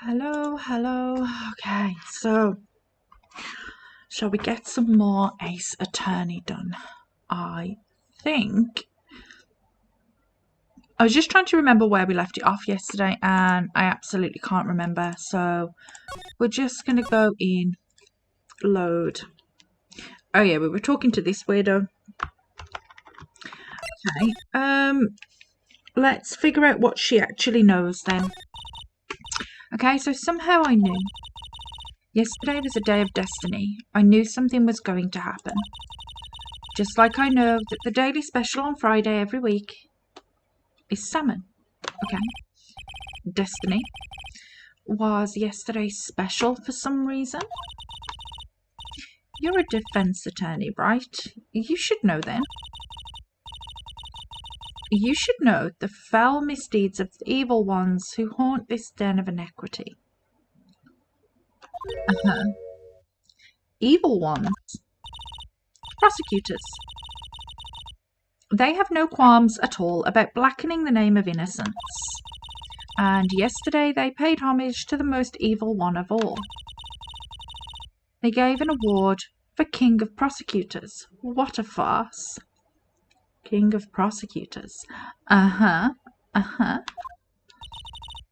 Hello, hello. Okay, so shall we get some more Ace Attorney done? I think I was just trying to remember where we left it off yesterday and I absolutely can't remember. So we're just going to go in load. Oh yeah, we were talking to this weirdo. Okay, let's figure out what she actually knows then. Okay, so somehow I knew. Yesterday was a day of destiny. I knew something was going to happen. Just like I know that the daily special on Friday every week is salmon. Okay. Destiny was yesterday special for some reason. You're a defense attorney, right? You should know then. You should know the foul misdeeds of the evil ones who haunt this den of iniquity. Evil ones. Prosecutors. They have no qualms at all about blackening the name of innocence. And yesterday they paid homage to the most evil one of all. They gave an award for King of Prosecutors. What a farce. King of Prosecutors.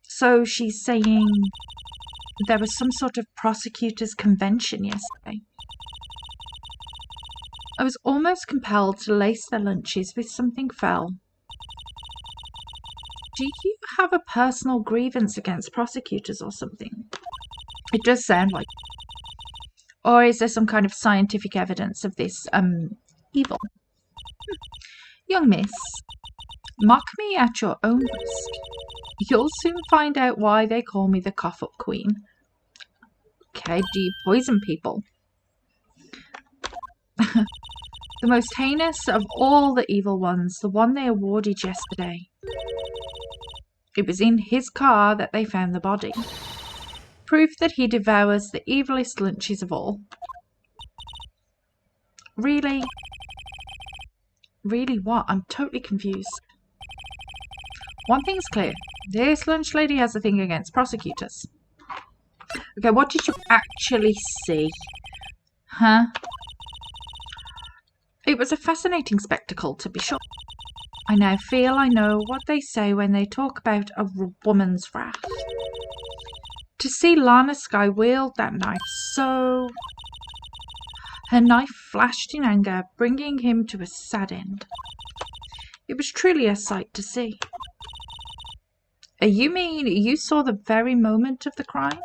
So she's saying there was some sort of prosecutors convention yesterday. I was almost compelled to lace their lunches with something foul. Do you have a personal grievance against prosecutors or something? It does sound like. Or is there some kind of scientific evidence of this evil? Young miss, mock me at your own risk. You'll soon find out why they call me the cough-up queen. Okay, do you poison people? The most heinous of all the evil ones, the one they awarded yesterday. It was in his car that they found the body. Proof that he devours the evilest lunches of all. Really? Really what? I'm totally confused. One thing's clear. This lunch lady has a thing against prosecutors. Okay, what did you actually see? Huh? It was a fascinating spectacle, to be sure. I now feel I know what they say when they talk about a woman's wrath. To see Lana Skye wield that knife so... Her knife flashed in anger, bringing him to a sad end. It was truly a sight to see. You mean you saw the very moment of the crime?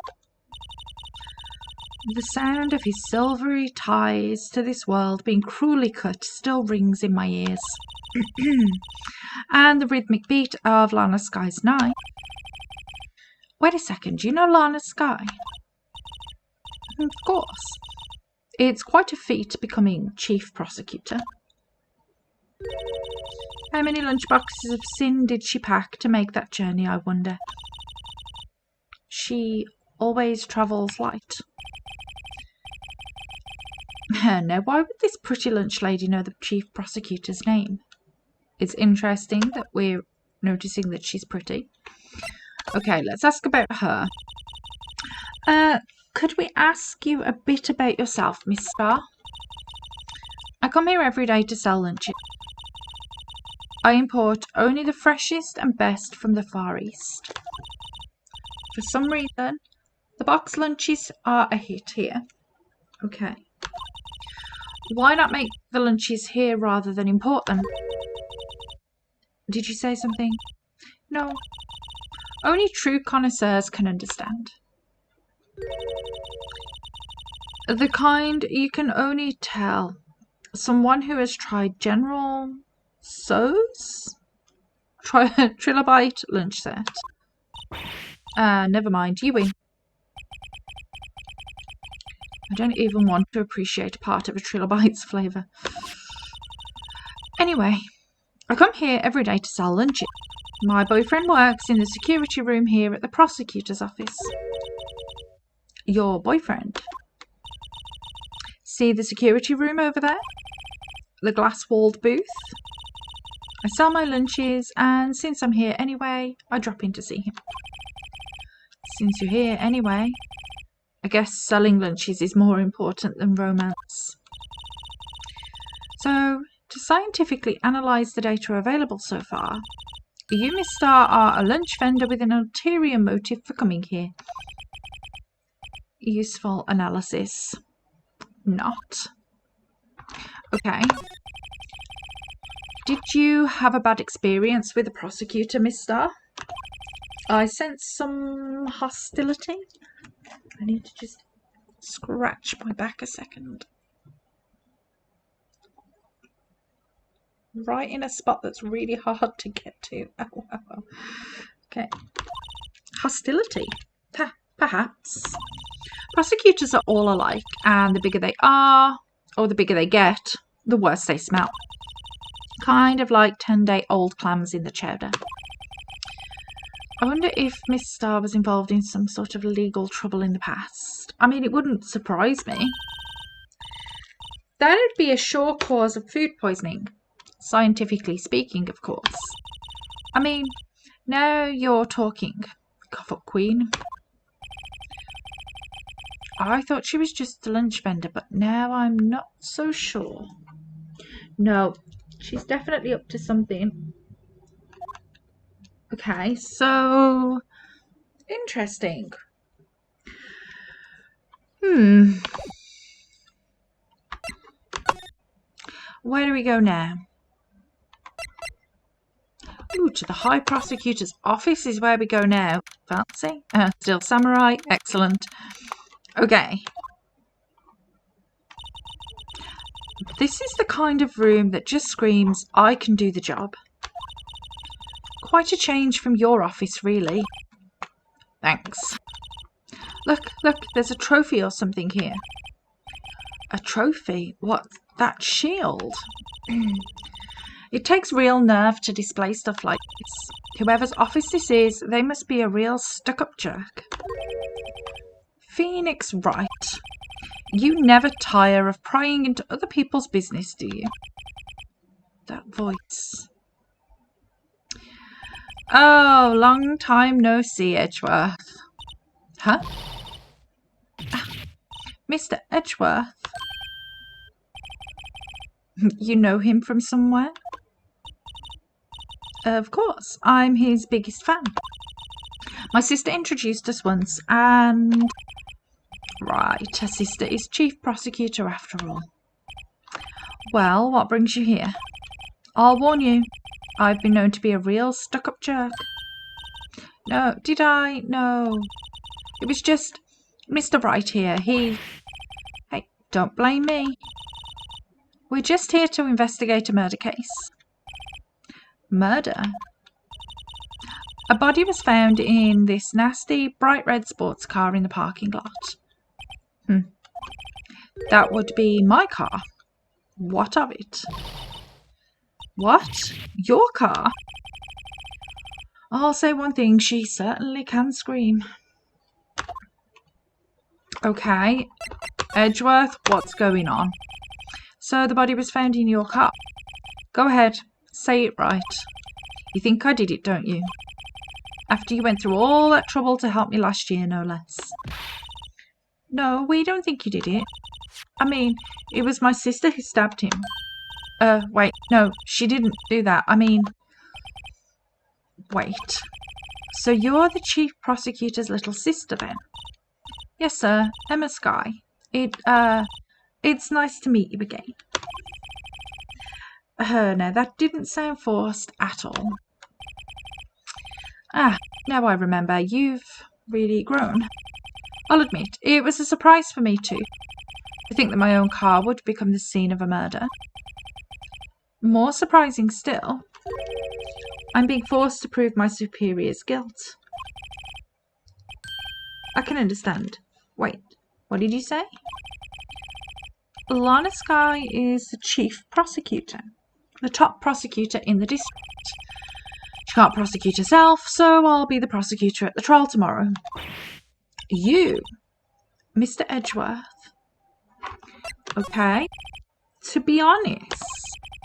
The sound of his silvery ties to this world being cruelly cut still rings in my ears. And the rhythmic beat of Lana Skye's knife. Wait a second, do you know Lana Skye? Of course. It's quite a feat becoming chief prosecutor. How many lunchboxes of sin did she pack to make that journey, I wonder? She always travels light. Now, why would this pretty lunch lady know the chief prosecutor's name? It's interesting that we're noticing that she's pretty. Okay, let's ask about her. Could we ask you a bit about yourself, Miss Starr? I come here every day to sell lunches. I import only the freshest and best from the Far East. For some reason, the box lunches are a hit here. Okay. Why not make the lunches here rather than import them? Did you say something? No. Only true connoisseurs can understand. The kind you can only tell someone who has tried General Tso's Trilobite lunch set. Never mind, you win. I don't even want to appreciate part of a Trilobite's flavour. Anyway, I come here every day to sell lunches. My boyfriend works in the security room here at the prosecutor's office. Your boyfriend? See the security room over there? The glass-walled booth? I sell my lunches, and since I'm here anyway, I drop in to see him. since you're here anyway. I guess selling lunches is more important than romance. So, to scientifically analyse the data available so far, you, Miss Starr, are a lunch vendor with an ulterior motive for coming here. Useful analysis. Not. Okay. Did you have a bad experience with the prosecutor, Miss Starr? I sense some hostility. I need to just scratch my back a second. Right in a spot that's really hard to get to. Oh, wow. Okay. Hostility. Perhaps. Prosecutors are all alike, and the bigger they are, or the bigger they get, the worse they smell. Kind of like 10-day-old clams in the chowder. I wonder if Miss Starr was involved in some sort of legal trouble in the past. I mean, it wouldn't surprise me. That would be a sure cause of food poisoning. Scientifically speaking, of course. I mean, now you're talking. Cough up, Queen. I thought she was just a lunch vendor, but now I'm not so sure. No, she's definitely up to something. Okay, so interesting. Where do we go now? Ooh, to the High Prosecutor's office is where we go now. Fancy? Still samurai. Excellent. Okay. This is the kind of room that just screams, I can do the job. Quite a change from your office, really. Thanks. Look, there's a trophy or something here. A trophy? What? That shield? It takes real nerve to display stuff like this. Whoever's office this is, they must be a real stuck-up jerk. Phoenix Wright. You never tire of prying into other people's business, do you? That voice. Oh, long time no see, Edgeworth. Huh? Mr. Edgeworth. You know him from somewhere? Of course, I'm his biggest fan. My sister introduced us once, and... Right, her sister is chief prosecutor after all. Well, what brings you here? I'll warn you, I've been known to be a real stuck-up jerk. No, did I? No. It was just Mr. Wright here. Hey, don't blame me. We're just here to investigate a murder case. Murder? A body was found in this nasty, bright red sports car in the parking lot. That would be my car. What of it? What? Your car? I'll say one thing, she certainly can scream. Okay, Edgeworth, what's going on? So the body was found in your car. Go ahead, say it right. You think I did it, don't you? After you went through all that trouble to help me last year, no less. No, we don't think you did it. I mean, it was my sister who stabbed him. Wait, no, she didn't do that. I mean... Wait. So you're the chief prosecutor's little sister, then? Yes, sir. Emma Skye. It's nice to meet you again. No, that didn't sound forced at all. Now I remember. You've really grown. I'll admit, it was a surprise for me too. To think that my own car would become the scene of a murder. More surprising still, I'm being forced to prove my superior's guilt. I can understand. Wait, what did you say? Lana Skye is the chief prosecutor. The top prosecutor in the district. She can't prosecute herself, so I'll be the prosecutor at the trial tomorrow. You, Mr. Edgeworth. Okay. To be honest,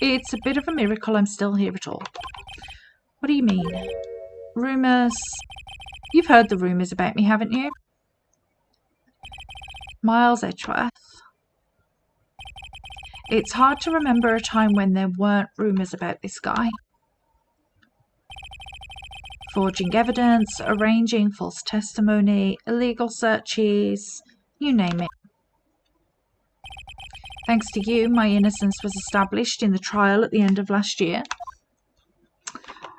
it's a bit of a miracle I'm still here at all. What do you mean? Rumours. You've heard the rumours about me, haven't you? Miles Edgeworth. It's hard to remember a time when there weren't rumours about this guy. Forging evidence, arranging false testimony, illegal searches, you name it. Thanks to you, my innocence was established in the trial at the end of last year.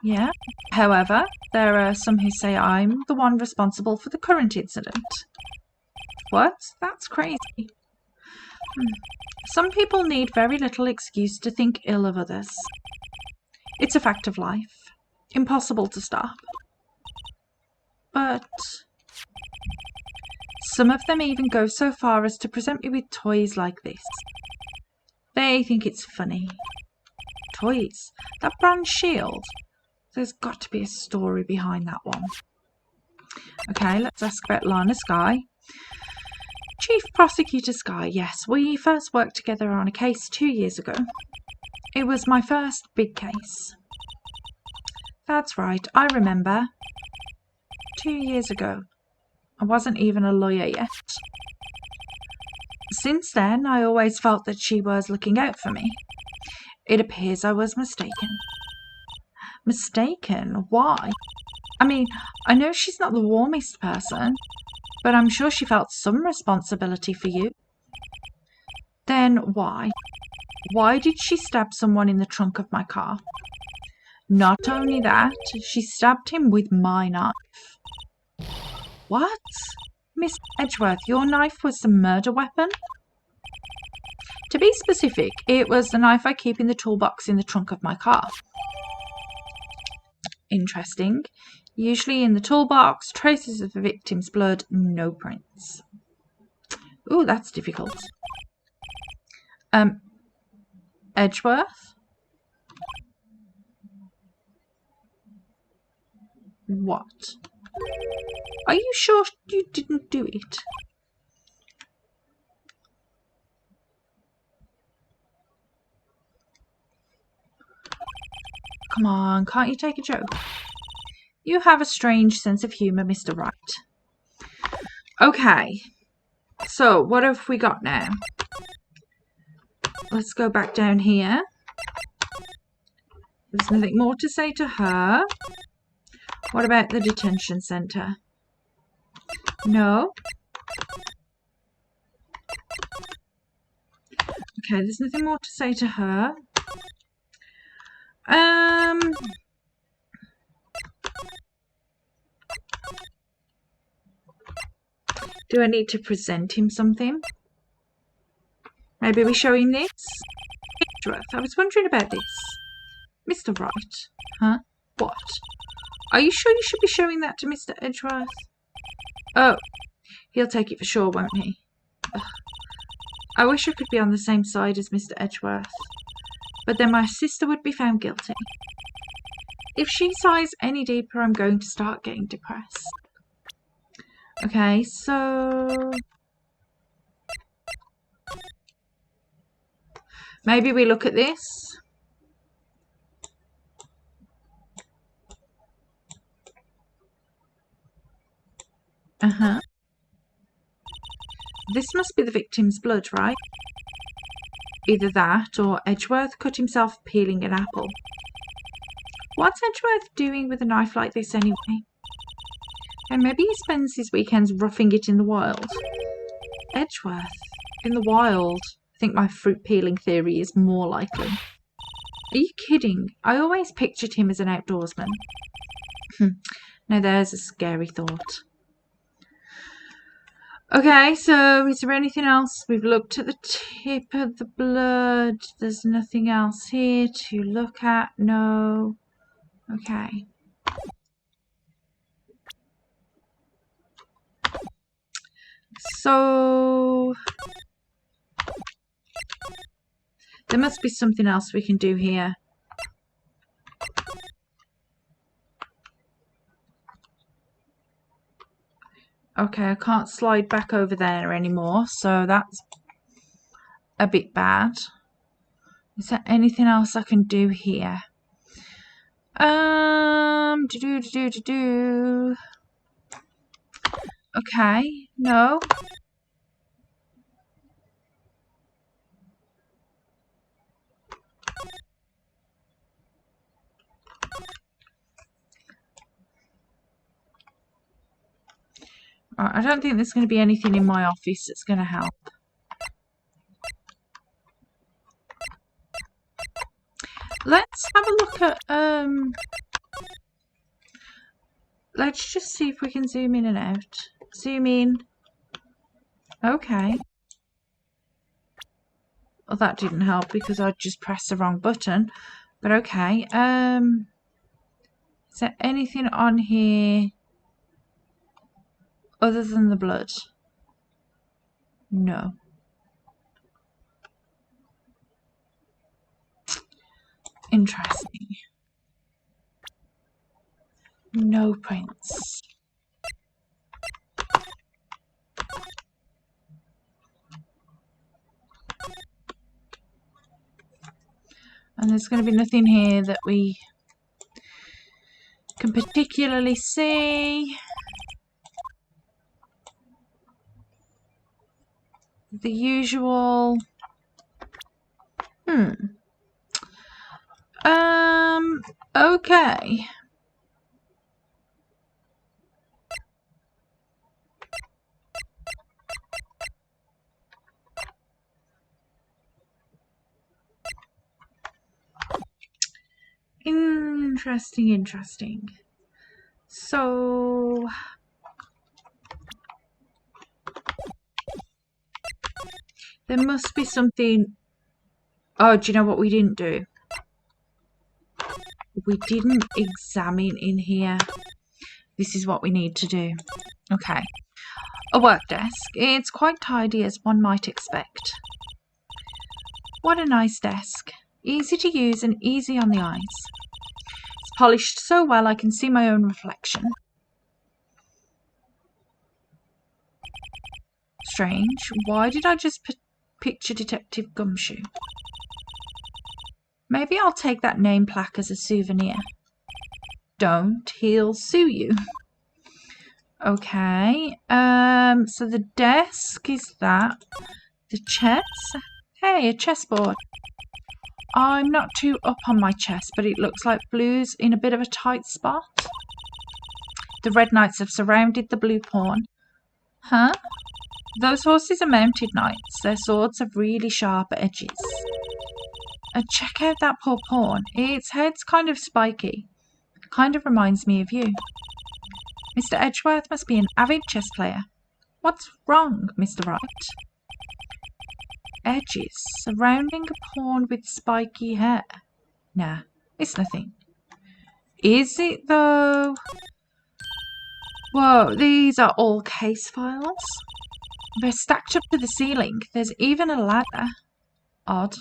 Yeah. However, there are some who say I'm the one responsible for the current incident. What? That's crazy. Some people need very little excuse to think ill of others. It's a fact of life. Impossible to stop. But some of them even go so far as to present me with toys like this. They think it's funny. Toys? That bronze shield? There's got to be a story behind that one. Okay, let's ask about Lana Skye. Chief Prosecutor Skye, yes, we first worked together on a case 2 years ago. It was my first big case. That's right, I remember. 2 years ago. I wasn't even a lawyer yet. Since then, I always felt that she was looking out for me. It appears I was mistaken. Mistaken? Why? I mean, I know she's not the warmest person, but I'm sure she felt some responsibility for you. Then why? Why did she stab someone in the trunk of my car? Not only that, she stabbed him with my knife. What? Miss Edgeworth, your knife was the murder weapon? To be specific, it was the knife I keep in the toolbox in the trunk of my car. Interesting. Usually in the toolbox, traces of the victim's blood, no prints. Ooh, that's difficult. Edgeworth? What? Are you sure you didn't do it? Come on, can't you take a joke? You have a strange sense of humour, Mr. Wright. Okay, so what have we got now? Let's go back down here. There's nothing more to say to her. What about the detention centre? No. Okay, there's nothing more to say to her. Do I need to present him something? Maybe we show him this? Edgeworth, I was wondering about this. Mr. Wright. Huh? What? Are you sure you should be showing that to Mr. Edgeworth? Oh, he'll take it for sure, won't he? Ugh. I wish I could be on the same side as Mr. Edgeworth. But then my sister would be found guilty. If she sighs any deeper, I'm going to start getting depressed. Okay, so maybe we look at this. This must be the victim's blood, right? Either that or Edgeworth cut himself peeling an apple. What's Edgeworth doing with a knife like this anyway? And maybe he spends his weekends roughing it in the wild. Edgeworth? In the wild? I think my fruit peeling theory is more likely. Are you kidding? I always pictured him as an outdoorsman. Now there's a scary thought. Okay, so is there anything else? We've looked at the tip of the blood. There's nothing else here to look at. No. Okay. So there must be something else we can do here. Okay, I can't slide back over there anymore, so that's a bit bad. Is there anything else I can do here? Okay, no. I don't think there's going to be anything in my office that's going to help. Let's have a look at, let's just see if we can zoom in and out. Zoom in. Okay. Well, that didn't help because I just pressed the wrong button. But okay. Is there anything on here other than the blood? No. Interesting. No prints. And there's going to be nothing here that we can particularly see. The usual. Okay. Interesting. So there must be something. Oh, do you know what we didn't do? We didn't examine in here. This is what we need to do. Okay. A work desk. It's quite tidy as one might expect. What a nice desk. Easy to use and easy on the eyes. It's polished so well I can see my own reflection. Strange. Why did I just picture Detective Gumshoe? Maybe I'll take that name plaque as a souvenir. Don't. He'll sue you. Okay. So the desk is that. The chess. Hey, a chessboard. I'm not too up on my chess, but it looks like blue's in a bit of a tight spot. The red knights have surrounded the blue pawn. Huh? Those horses are mounted knights. Their swords have really sharp edges. Check out that poor pawn. Its head's kind of spiky. Kind of reminds me of you. Mr. Edgeworth must be an avid chess player. What's wrong, Mr. Wright? Edges surrounding a pawn with spiky hair. Nah, it's nothing. Is it though? Whoa, these are all case files. They're stacked up to the ceiling. There's even a ladder. Odd.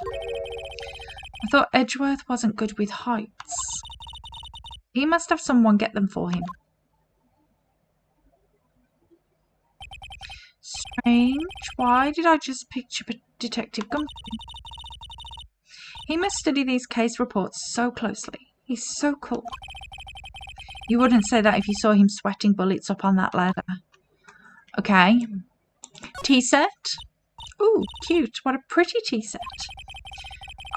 I thought Edgeworth wasn't good with heights. He must have someone get them for him. Strange. Why did I just picture Detective Gumshoe? He must study these case reports so closely. He's so cool. You wouldn't say that if you saw him sweating bullets up on that ladder. Okay. Tea set. Ooh, cute. What a pretty tea set.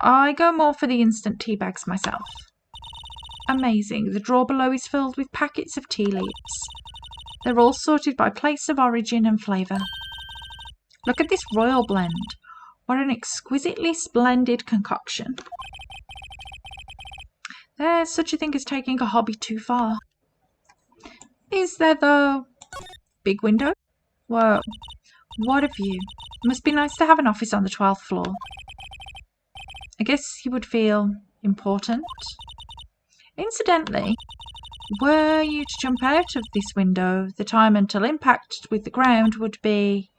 I go more for the instant tea bags myself. Amazing. The drawer below is filled with packets of tea leaves. They're all sorted by place of origin and flavour. Look at this royal blend. What an exquisitely splendid concoction. There's such a thing as taking a hobby too far. Is there though? Big window? Whoa. What a view. Must be nice to have an office on the 12th floor. I guess you would feel important. Incidentally, were you to jump out of this window, the time until impact with the ground would be...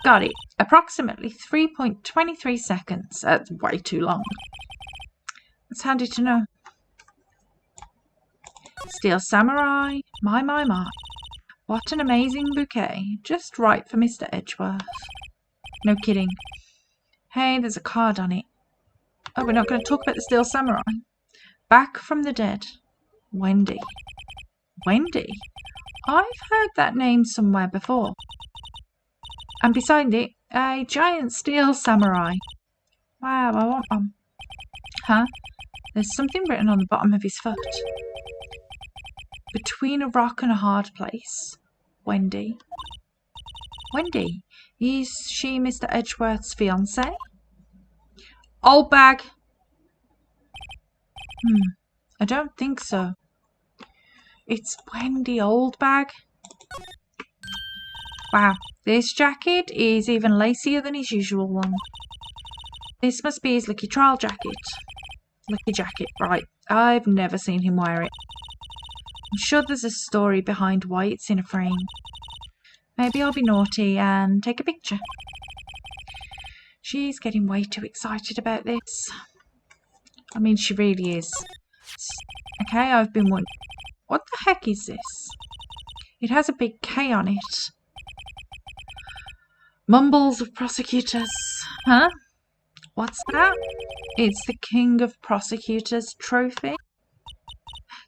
Got it. Approximately 3.23 seconds. That's way too long. It's handy to know. Steel Samurai. My. What an amazing bouquet. Just right for Mr. Edgeworth. No kidding. Hey, there's a card on it. Oh, we're not going to talk about the Steel Samurai. Back from the dead. Wendy. Wendy? I've heard that name somewhere before. And beside it, a giant steel samurai. Wow, I want one. Huh? There's something written on the bottom of his foot. Between a rock and a hard place. Wendy. Wendy? Is she Mr. Edgeworth's fiancée? Old bag. I don't think so. It's Wendy Oldbag. Wow, this jacket is even lacier than his usual one. This must be his lucky trial jacket. Lucky jacket, right. I've never seen him wear it. I'm sure there's a story behind why it's in a frame. Maybe I'll be naughty and take a picture. She's getting way too excited about this. I mean, she really is. Okay, I've been wondering. What the heck is this? It has a big K on it. Mumbles of prosecutors. Huh? What's that? It's the King of Prosecutors trophy.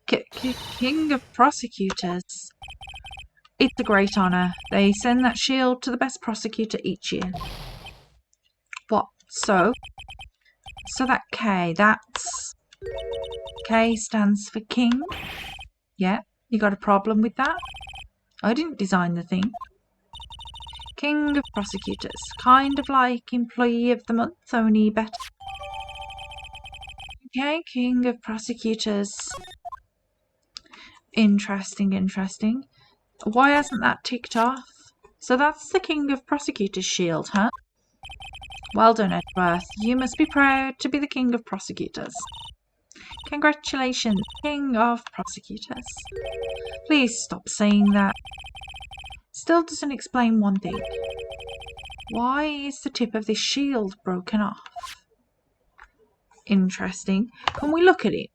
King of Prosecutors. It's a great honour. They send that shield to the best prosecutor each year. What? So that K, that's... K stands for King. Yeah, you got a problem with that? I didn't design the thing. King of Prosecutors. Kind of like Employee of the Month, only better. Okay, King of Prosecutors. Interesting, interesting. Why hasn't that ticked off? So that's the King of Prosecutors shield, huh? Well done, Edgeworth. You must be proud to be the King of Prosecutors. Congratulations, King of Prosecutors. Please stop saying that. Still doesn't explain one thing. Why is the tip of this shield broken off? Interesting. Can we look at it?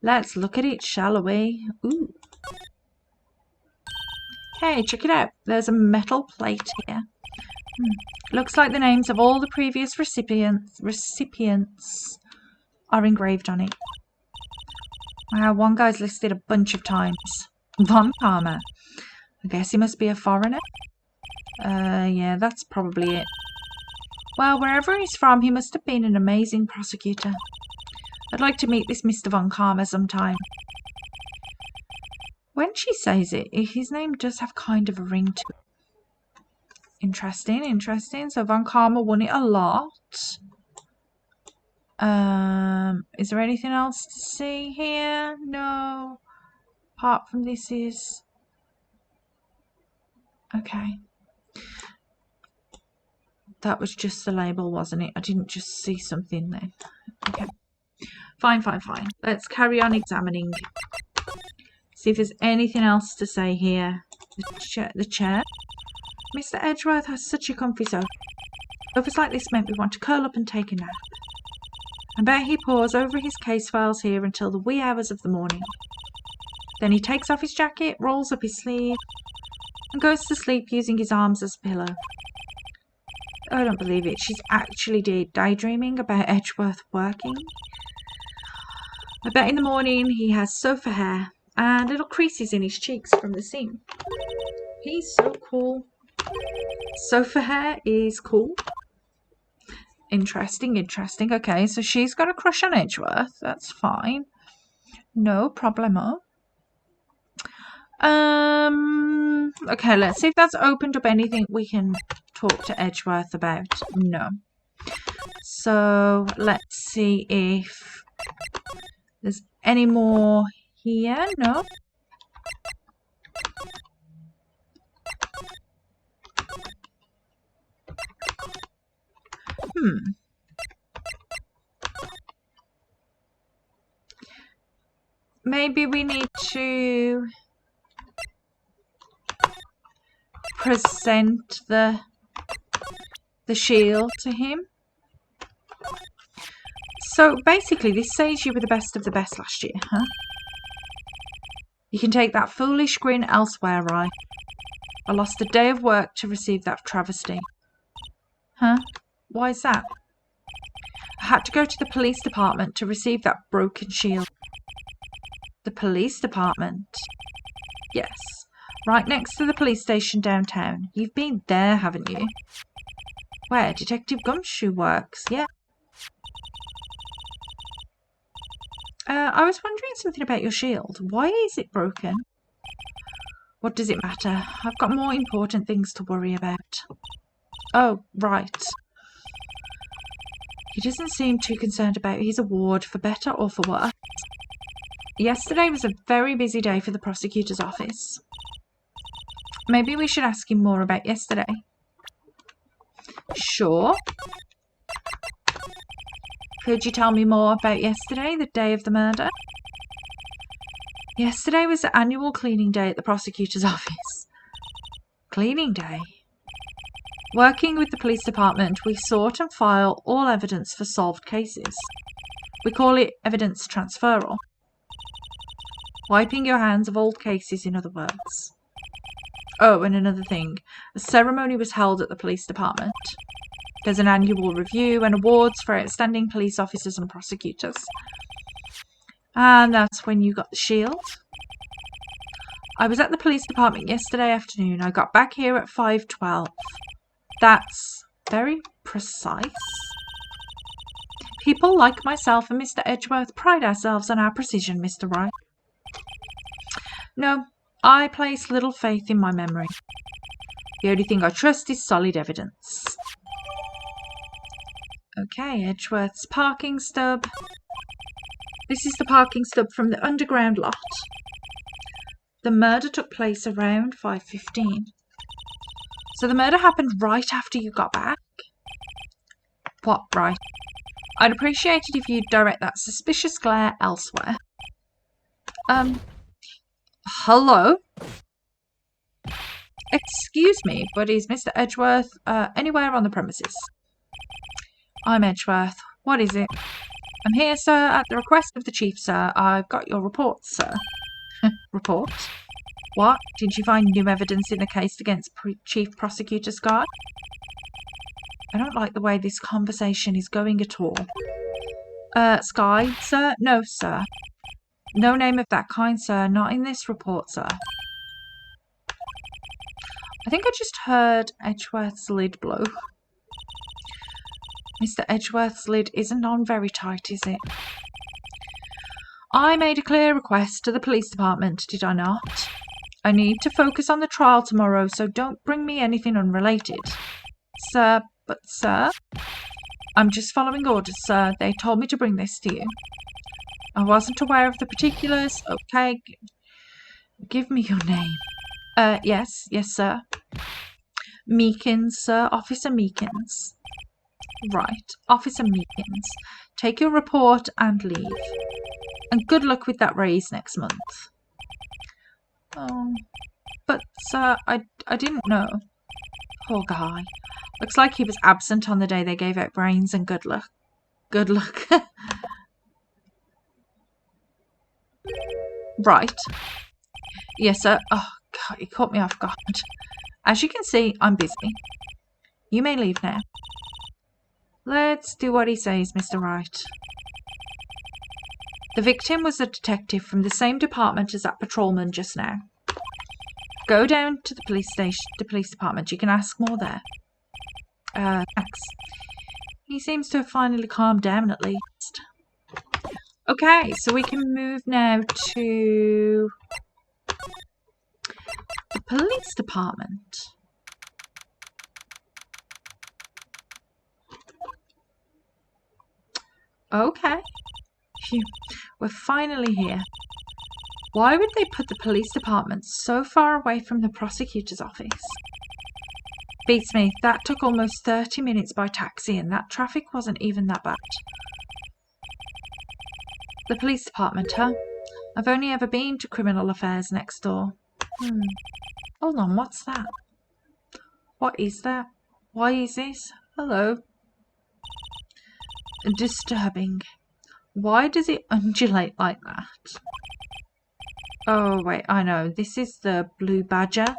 Let's look at it, shall we? Ooh. Hey, check it out. There's a metal plate here. Looks like the names of all the previous recipients are engraved on it. Wow, one guy's listed a bunch of times. Von Karma. I guess he must be a foreigner. Yeah, that's probably it. Well, wherever he's from, he must have been an amazing prosecutor. I'd like to meet this Mr. Von Karma sometime. When she says it, his name does have kind of a ring to it. Interesting, interesting. So Von Karma won it a lot. Is there anything else to see here? No. Apart from this is... Okay. That was just the label, wasn't it? I didn't just see something then. Okay. Fine, fine, fine. Let's carry on examining. See if there's anything else to say here. The chair. Mr. Edgeworth has such a comfy sofa. Sofas like this make me want to curl up and take a nap. I bet he pores over his case files here until the wee hours of the morning. Then he takes off his jacket, rolls up his sleeve, and goes to sleep using his arms as a pillow. I don't believe it. She's actually daydreaming about Edgeworth working. I bet in the morning he has sofa hair and little creases in his cheeks from the scene. He's so cool. Sofa hair is cool. Interesting, interesting. Okay, so she's got a crush on Edgeworth. That's fine. No problemo. Okay, let's see if that's opened up anything we can talk to Edgeworth about. No. So let's see if there's any more here. No. Maybe we need to present the shield to him. So basically this says you were the best of the best last year, huh? You can take that foolish grin elsewhere, right? I lost a day of work to receive that travesty. Huh? Why is that? I had to go to the police department to receive that broken shield. police department? Yes. Right next to the police station downtown. You've been there, haven't you? Where Detective Gumshoe works, yeah. I was wondering something about your shield. Why is it broken? What does it matter? I've got more important things to worry about. Oh, right. He doesn't seem too concerned about his award, for better or for worse. Yesterday was a very busy day for the prosecutor's office. Maybe we should ask him more about yesterday. Sure. Could you tell me more about yesterday, the day of the murder? Yesterday was the annual cleaning day at the prosecutor's office. Cleaning day? Working with the police department, we sort and file all evidence for solved cases. We call it evidence transferal. Wiping your hands of old cases, in other words. Oh, and another thing. A ceremony was held at the police department. There's an annual review and awards for outstanding police officers and prosecutors. And that's when you got the shield. I was at the police department yesterday afternoon. I got back here at 5:12. That's very precise. People like myself and Mr. Edgeworth pride ourselves on our precision, Mr. Wright. No, I place little faith in my memory. The only thing I trust is solid evidence. Okay, Edgeworth's parking stub. This is the parking stub from the underground lot. The murder took place around 5:15. So the murder happened right after you got back? What, right? I'd appreciate it if you'd direct that suspicious glare elsewhere. Hello? Excuse me, but is Mr. Edgeworth anywhere on the premises? I'm Edgeworth. What is it? I'm here, sir, at the request of the chief, sir. I've got your report, sir. Report? What? Did you find new evidence in the case against Chief Prosecutor Scott? I don't like the way this conversation is going at all. Sky, sir? No, sir. No name of that kind, sir. Not in this report, sir. I think I just heard Edgeworth's lid blow. Mr. Edgeworth's lid isn't on very tight, is it? I made a clear request to the police department, did I not? I need to focus on the trial tomorrow, so don't bring me anything unrelated. Sir, but sir? I'm just following orders, sir. They told me to bring this to you. I wasn't aware of the particulars. Okay. Give me your name. Yes, sir. Meekins, sir. Officer Meekins. Right, Officer Meekins. Take your report and leave. And good luck with that raise next month. Oh, but sir, I didn't know. Poor guy. Looks like he was absent on the day they gave out brains, and good luck. Good luck. Right. Yes, sir. Oh, God, he caught me off guard. As you can see, I'm busy. You may leave now. Let's do what he says, Mr. Wright. The victim was a detective from the same department as that patrolman just now. Go down to the police station, the police department. You can ask more there. Thanks. He seems to have finally calmed down at least. Okay, so we can move now to the police department. Okay. Phew. We're finally here. Why would they put the police department so far away from the prosecutor's office? Beats me. That took almost 30 minutes by taxi, and that traffic wasn't even that bad. The police department, huh? I've only ever been to criminal affairs next door. Hold on, what's that? What is that? Why is this? Hello. Disturbing. Why does it undulate like that? Oh, wait, I know. This is the blue badger.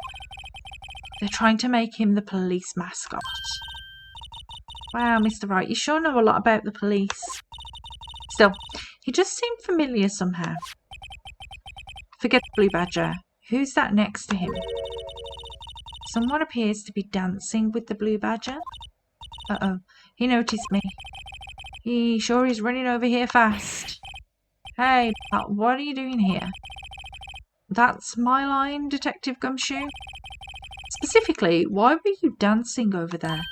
They're trying to make him the police mascot. Wow, Mr. Wright, you sure know a lot about the police. Still, he just seemed familiar somehow. Forget the blue badger. Who's that next to him? Someone appears to be dancing with the blue badger. Uh-oh, he noticed me. He sure is running over here fast. Hey, pal, what are you doing here? That's my line, Detective Gumshoe. Specifically, why were you dancing over there?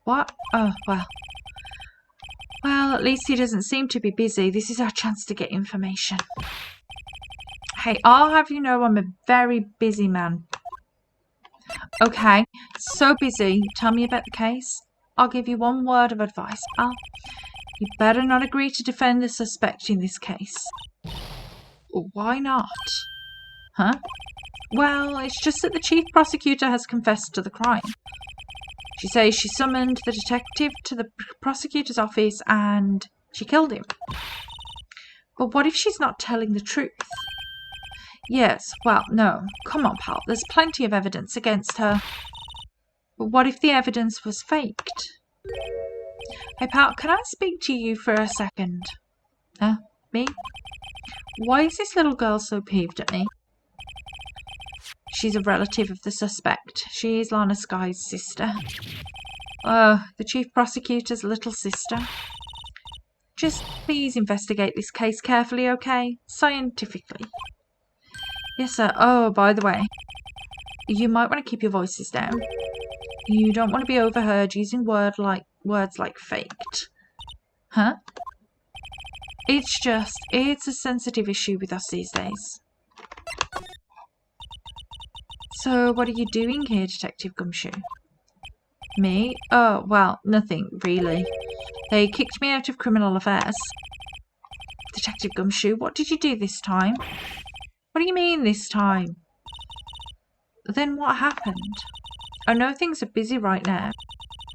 What? Oh, well. Well, at least he doesn't seem to be busy. This is our chance to get information. Hey, I'll have you know I'm a very busy man. Okay, so busy. Tell me about the case. I'll give you one word of advice, pal. You better not agree to defend the suspect in this case. Why not? Huh? Well, it's just that the chief prosecutor has confessed to the crime. She says she summoned the detective to the prosecutor's office and she killed him. But what if she's not telling the truth? Yes, well, no. Come on, pal. There's plenty of evidence against her. But what if the evidence was faked? Hey, pal, can I speak to you for a second? Huh? Me? Why is this little girl so peeved at me? She's a relative of the suspect. She is Lana Sky's sister. Oh, the chief prosecutor's little sister. Just please investigate this case carefully, okay? Scientifically. Yes, sir. Oh, by the way, you might want to keep your voices down. You don't want to be overheard using words like faked. Huh? It's a sensitive issue with us these days. So, what are you doing here, Detective Gumshoe? Me? Oh, well, nothing, really. They kicked me out of criminal affairs. Detective Gumshoe, what did you do this time? What do you mean, this time? Then what happened? I know things are busy right now.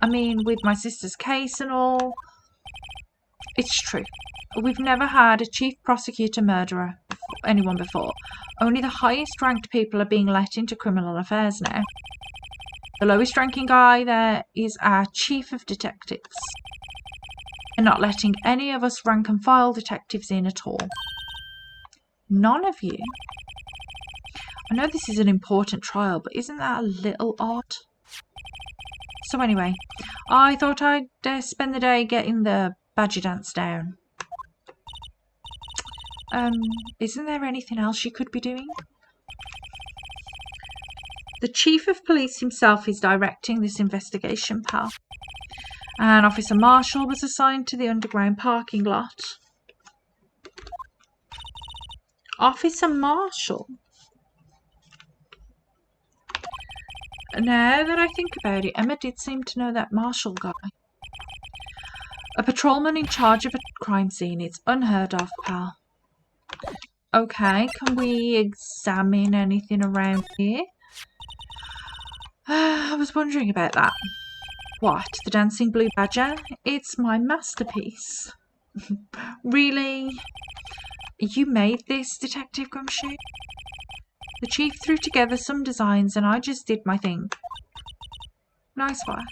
I mean, with my sister's case and all. It's true. We've never had a chief prosecutor murderer anyone before. Only the highest ranked people are being let into criminal affairs now. The lowest ranking guy there is our chief of detectives. They're not letting any of us rank and file detectives in at all. None of you? I know this is an important trial, but isn't that a little odd? So anyway, I thought I'd spend the day getting the badger dance down. Isn't there anything else you could be doing? The chief of police himself is directing this investigation, pal. And Officer Marshall was assigned to the underground parking lot. Officer Marshall? Now that I think about it, Emma did seem to know that Marshall guy. A patrolman in charge of a crime scene. It's unheard of, pal. Okay, can we examine anything around here? I was wondering about that. What, the dancing blue badger? It's my masterpiece. Really? You made this, Detective Gumshoe? The chief threw together some designs and I just did my thing. Nice work.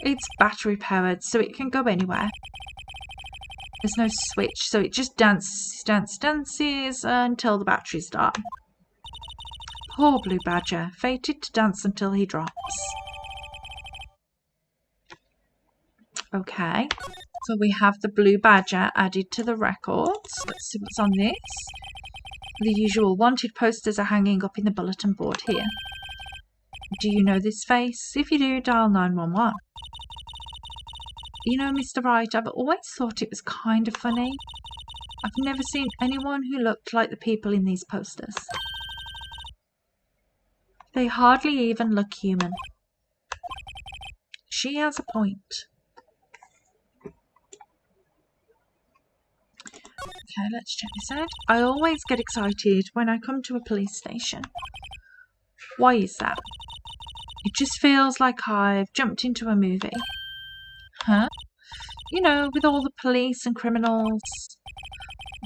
It's battery powered, so it can go anywhere. There's no switch, so it just dances until the batteries die. Poor blue badger, fated to dance until he drops. Okay, so we have the blue badger added to the records. Let's see what's on this. The usual wanted posters are hanging up in the bulletin board here. Do you know this face? If you do, dial 911. You know, Mr. Wright, I've always thought it was kind of funny. I've never seen anyone who looked like the people in these posters. They hardly even look human. She has a point. Okay, let's check this out. I always get excited when I come to a police station. Why is that? It just feels like I've jumped into a movie. Huh? You know, with all the police and criminals.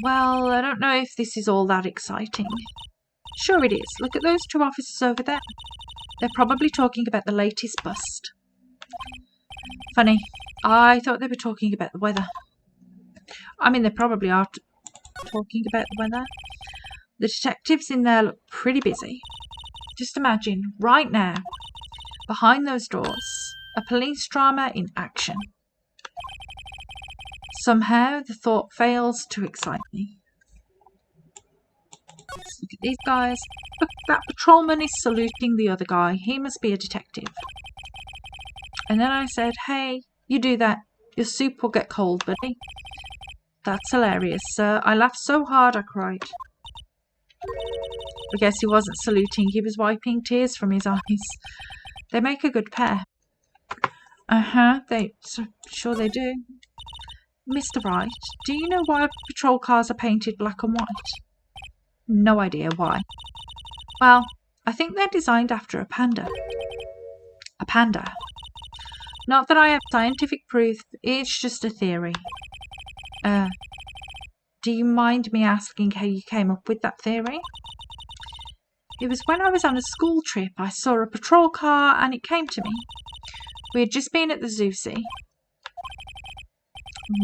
Well, I don't know if this is all that exciting. Sure it is. Look at those two officers over there. They're probably talking about the latest bust. Funny. I thought they were talking about the weather. I mean, they probably are talking about the weather. The detectives in there look pretty busy. Just imagine, right now, behind those doors, a police drama in action. Somehow, the thought fails to excite me. Let's look at these guys. Look, that patrolman is saluting the other guy. He must be a detective. And then I said, hey, you do that. Your soup will get cold, buddy. That's hilarious, sir. I laughed so hard I cried. I guess he wasn't saluting. He was wiping tears from his eyes. They make a good pair. Sure they do. Mr. Wright, do you know why patrol cars are painted black and white? No idea why. Well, I think they're designed after a panda. A panda. Not that I have scientific proof, it's just a theory. Do you mind me asking how you came up with that theory? It was when I was on a school trip. I saw a patrol car and it came to me. We had just been at the zoo, see?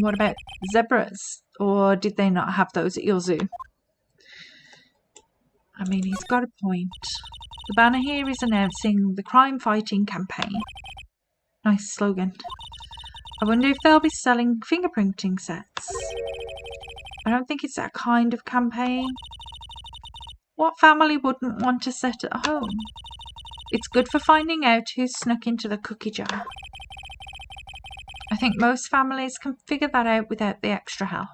What about zebras? Or did they not have those at your zoo? I mean, he's got a point. The banner here is announcing the crime-fighting campaign. Nice slogan. I wonder if they'll be selling fingerprinting sets. I don't think it's that kind of campaign. What family wouldn't want a set at home? It's good for finding out who snuck into the cookie jar. I think most families can figure that out without the extra help.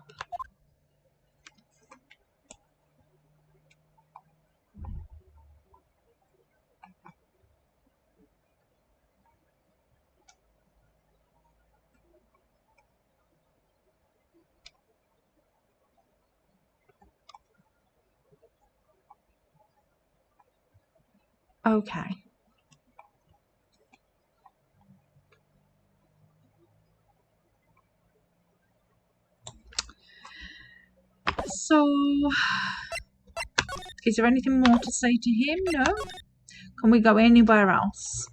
Okay. So, is there anything more to say to him? No? Can we go anywhere else?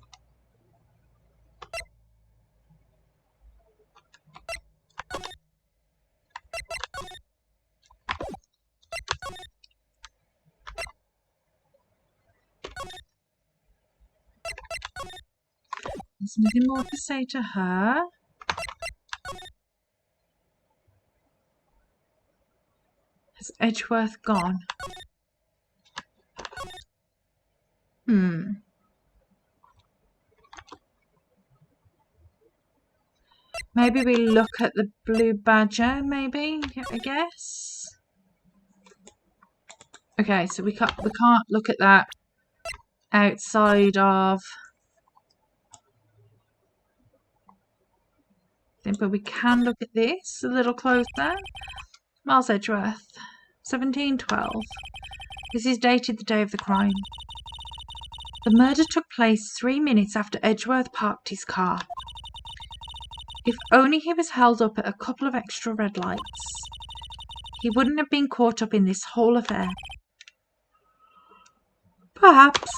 There's nothing more to say to her. Has Edgeworth gone? Maybe we look at the blue badger, maybe, I guess. Okay, so we can't look at that outside of... But we can look at this a little closer. Miles Edgeworth, 1712. This is dated the day of the crime. The murder took place 3 minutes after Edgeworth parked his car. If only he was held up at a couple of extra red lights, he wouldn't have been caught up in this whole affair. Perhaps.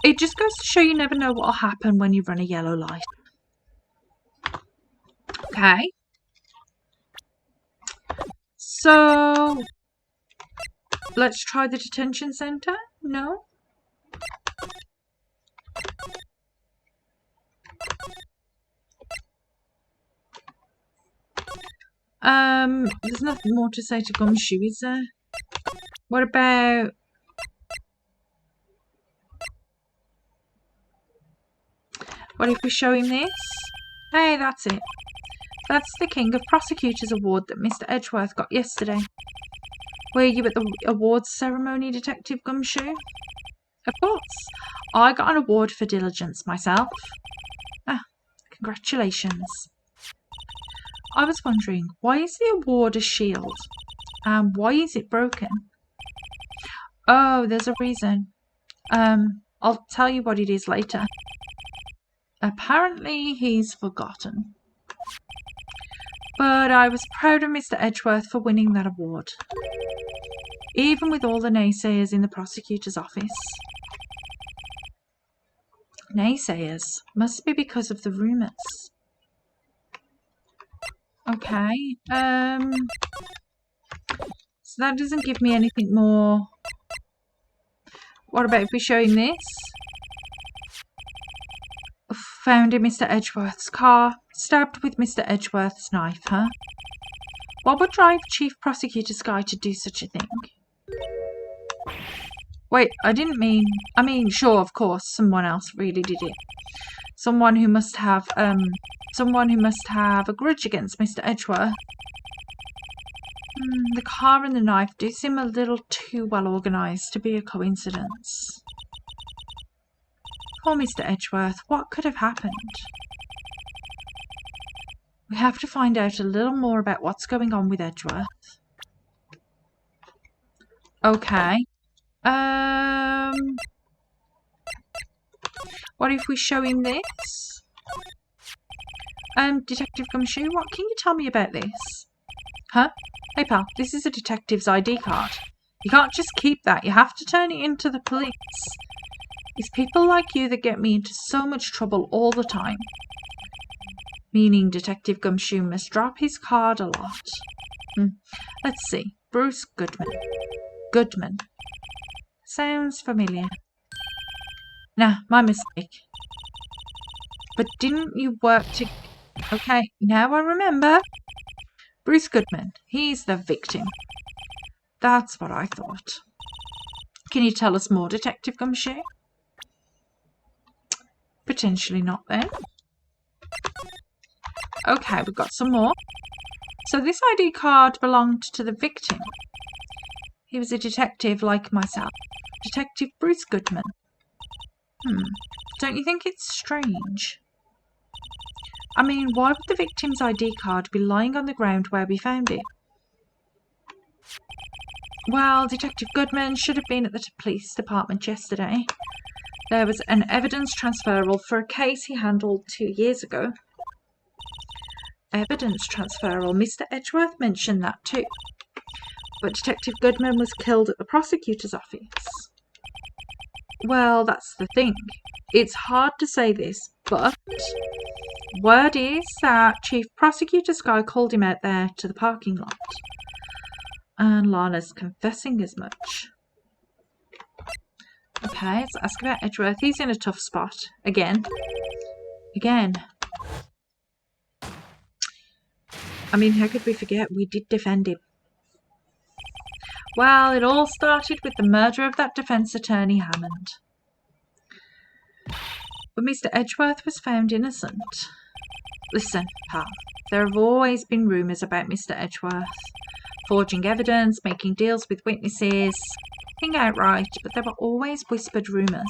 It just goes to show you never know what will happen when you run a yellow light. Okay. So, let's try the detention centre. No? There's nothing more to say to Gumshoe, is there? What about... What if we show him this? Hey, that's it. That's the King of Prosecutors Award that Mr. Edgeworth got yesterday. Were you at the awards ceremony, Detective Gumshoe? Of course. I got an award for diligence myself. Ah, congratulations. I was wondering, why is the award a shield? And why is it broken? Oh, there's a reason. I'll tell you what it is later. Apparently he's forgotten. But I was proud of Mr. Edgeworth for winning that award. Even with all the naysayers in the prosecutor's office. Naysayers? Must be because of the rumours. Okay, So that doesn't give me anything more. What about if we show him this? Found in Mr. Edgeworth's car. Stabbed with Mr. Edgeworth's knife, huh? What would drive Chief Prosecutor's guy to do such a thing? Wait, I mean, sure, of course, someone else really did it. Someone who must have a grudge against Mr. Edgeworth. The car and the knife do seem a little too well organised to be a coincidence. Poor Mr. Edgeworth, what could have happened? We have to find out a little more about what's going on with Edgeworth. Okay. What if we show him this? Detective Gumshoe, what can you tell me about this? Huh? Hey pal, this is a detective's ID card. You can't just keep that, you have to turn it into the police. It's people like you that get me into so much trouble all the time. Meaning Detective Gumshoe must drop his card a lot. Let's see. Bruce Goodman. Goodman. Sounds familiar. Nah, my mistake. But didn't you work to... Okay, now I remember. Bruce Goodman. He's the victim. That's what I thought. Can you tell us more, Detective Gumshoe? Potentially not then. Okay, we've got some more. So this ID card belonged to the victim. He was a detective like myself. Detective Bruce Goodman. Don't you think it's strange? I mean, why would the victim's ID card be lying on the ground where we found it? Well, Detective Goodman should have been at the police department yesterday. There was an evidence transferal for a case he handled 2 years ago. Evidence transferal. Mr. Edgeworth mentioned that too. But Detective Goodman was killed at the prosecutor's office. Well, that's the thing. It's hard to say this, but word is that Chief Prosecutor's guy called him out there to the parking lot. And Lana's confessing as much. Okay, let's ask about Edgeworth. He's in a tough spot. Again. I mean, how could we forget? We did defend him. Well, it all started with the murder of that defence attorney Hammond. But Mr. Edgeworth was found innocent. Listen, pal, there have always been rumours about Mr. Edgeworth. Forging evidence, making deals with witnesses, nothing outright, but there were always whispered rumours.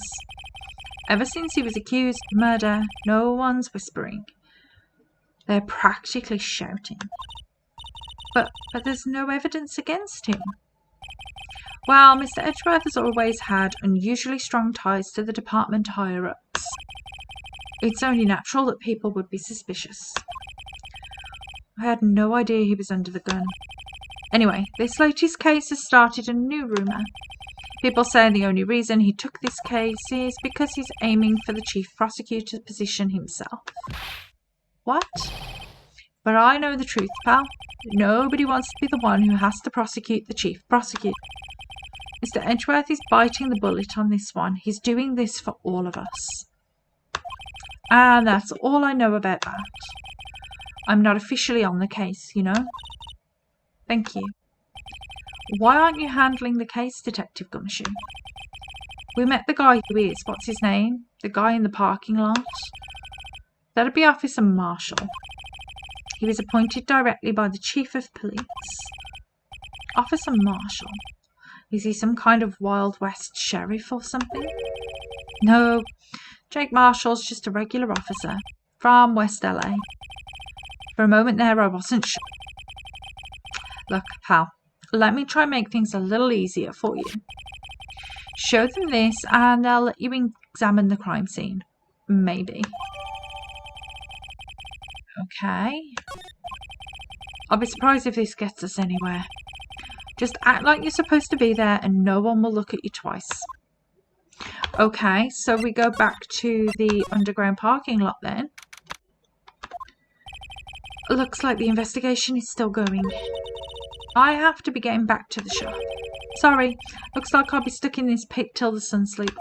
Ever since he was accused of murder, no one's whispering. They're practically shouting. But there's no evidence against him. Well, Mr. Edgeworth has always had unusually strong ties to the department higher-ups. It's only natural that people would be suspicious. I had no idea he was under the gun. Anyway, this latest case has started a new rumour. People say the only reason he took this case is because he's aiming for the chief prosecutor's position himself. What? But I know the truth, pal. Nobody wants to be the one who has to prosecute the chief prosecutor. Mr. Edgeworth is biting the bullet on this one. He's doing this for all of us. And that's all I know about that. I'm not officially on the case, you know. Thank you. Why aren't you handling the case, Detective Gumshoe? We met the guy who is, what's his name? The guy in the parking lot? That'd be Officer Marshall. He was appointed directly by the Chief of Police. Officer Marshall? Is he some kind of Wild West sheriff or something? No, Jake Marshall's just a regular officer from West LA. For a moment there, I wasn't sure. Look, pal, let me try and make things a little easier for you. Show them this and they'll let you examine the crime scene. Maybe. Okay. I'll be surprised if this gets us anywhere. Just act like you're supposed to be there and no one will look at you twice. Okay, so we go back to the underground parking lot then. Looks like the investigation is still going. I have to be getting back to the shop. Sorry, looks like I'll be stuck in this pit till the sun sleeps.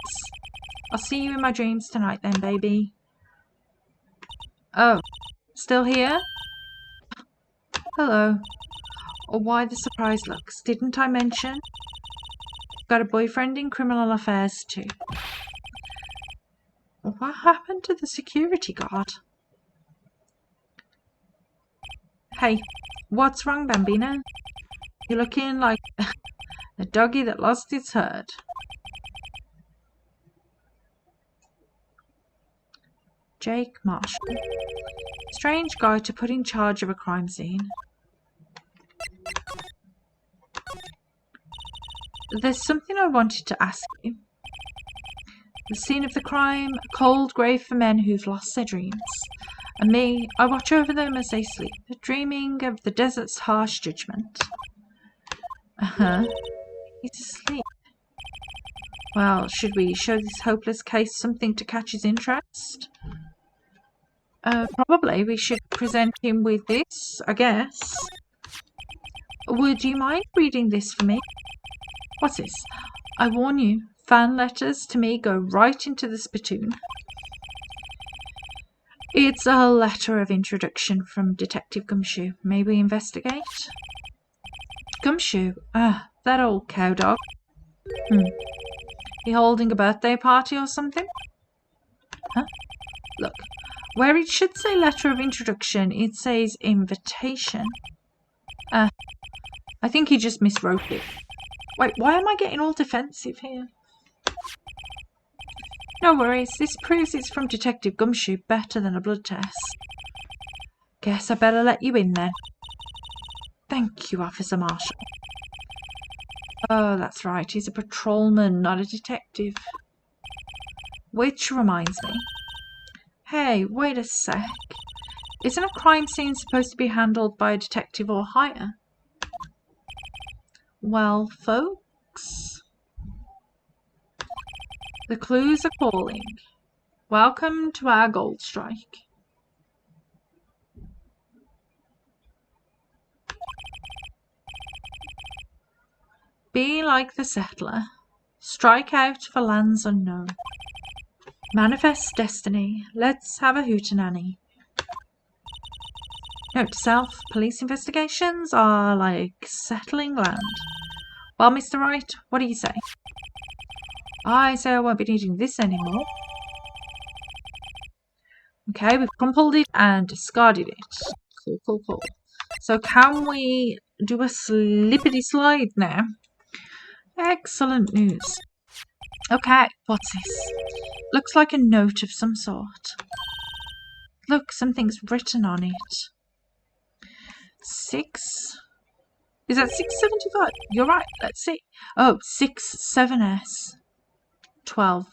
I'll see you in my dreams tonight then, baby. Oh, still here? Hello. Oh, why the surprise looks? Didn't I mention? Got a boyfriend in criminal affairs too. What happened to the security guard? Hey, what's wrong, Bambina? You're looking like a doggy that lost its herd. Jake Marshall. Strange guy to put in charge of a crime scene. There's something I wanted to ask you. The scene of the crime, a cold grave for men who've lost their dreams. And me, I watch over them as they sleep, dreaming of the desert's harsh judgment. He's asleep. Well, should we show this hopeless case something to catch his interest? Probably. We should present him with this, I guess. Would you mind reading this for me? What's this? I warn you, fan letters to me go right into the spittoon. It's a letter of introduction from Detective Gumshoe. May we investigate? Gumshoe? That old cow dog. He holding a birthday party or something? Huh? Look, where it should say letter of introduction, it says invitation. I think he just miswrote it. Wait, why am I getting all defensive here? No worries, this proves it's from Detective Gumshoe better than a blood test. Guess I better let you in then. Thank you, Officer Marshall. Oh, that's right, he's a patrolman, not a detective. Which reminds me. Hey, wait a sec. Isn't a crime scene supposed to be handled by a detective or higher? Well, folks, the clues are calling. Welcome to our gold strike. Be like the settler. Strike out for lands unknown. Manifest destiny. Let's have a hootenanny. Note to self, police investigations are like settling land. Well, Mr. Wright, what do you say? I say I won't be needing this anymore. Okay, we've crumpled it and discarded it. Cool. So can we do a slippity slide now? Excellent news. Okay, what's this? Looks like a note of some sort. Look, something's written on it. 6. Is that 675? You're right, let's see. Oh, 67S. 12-2.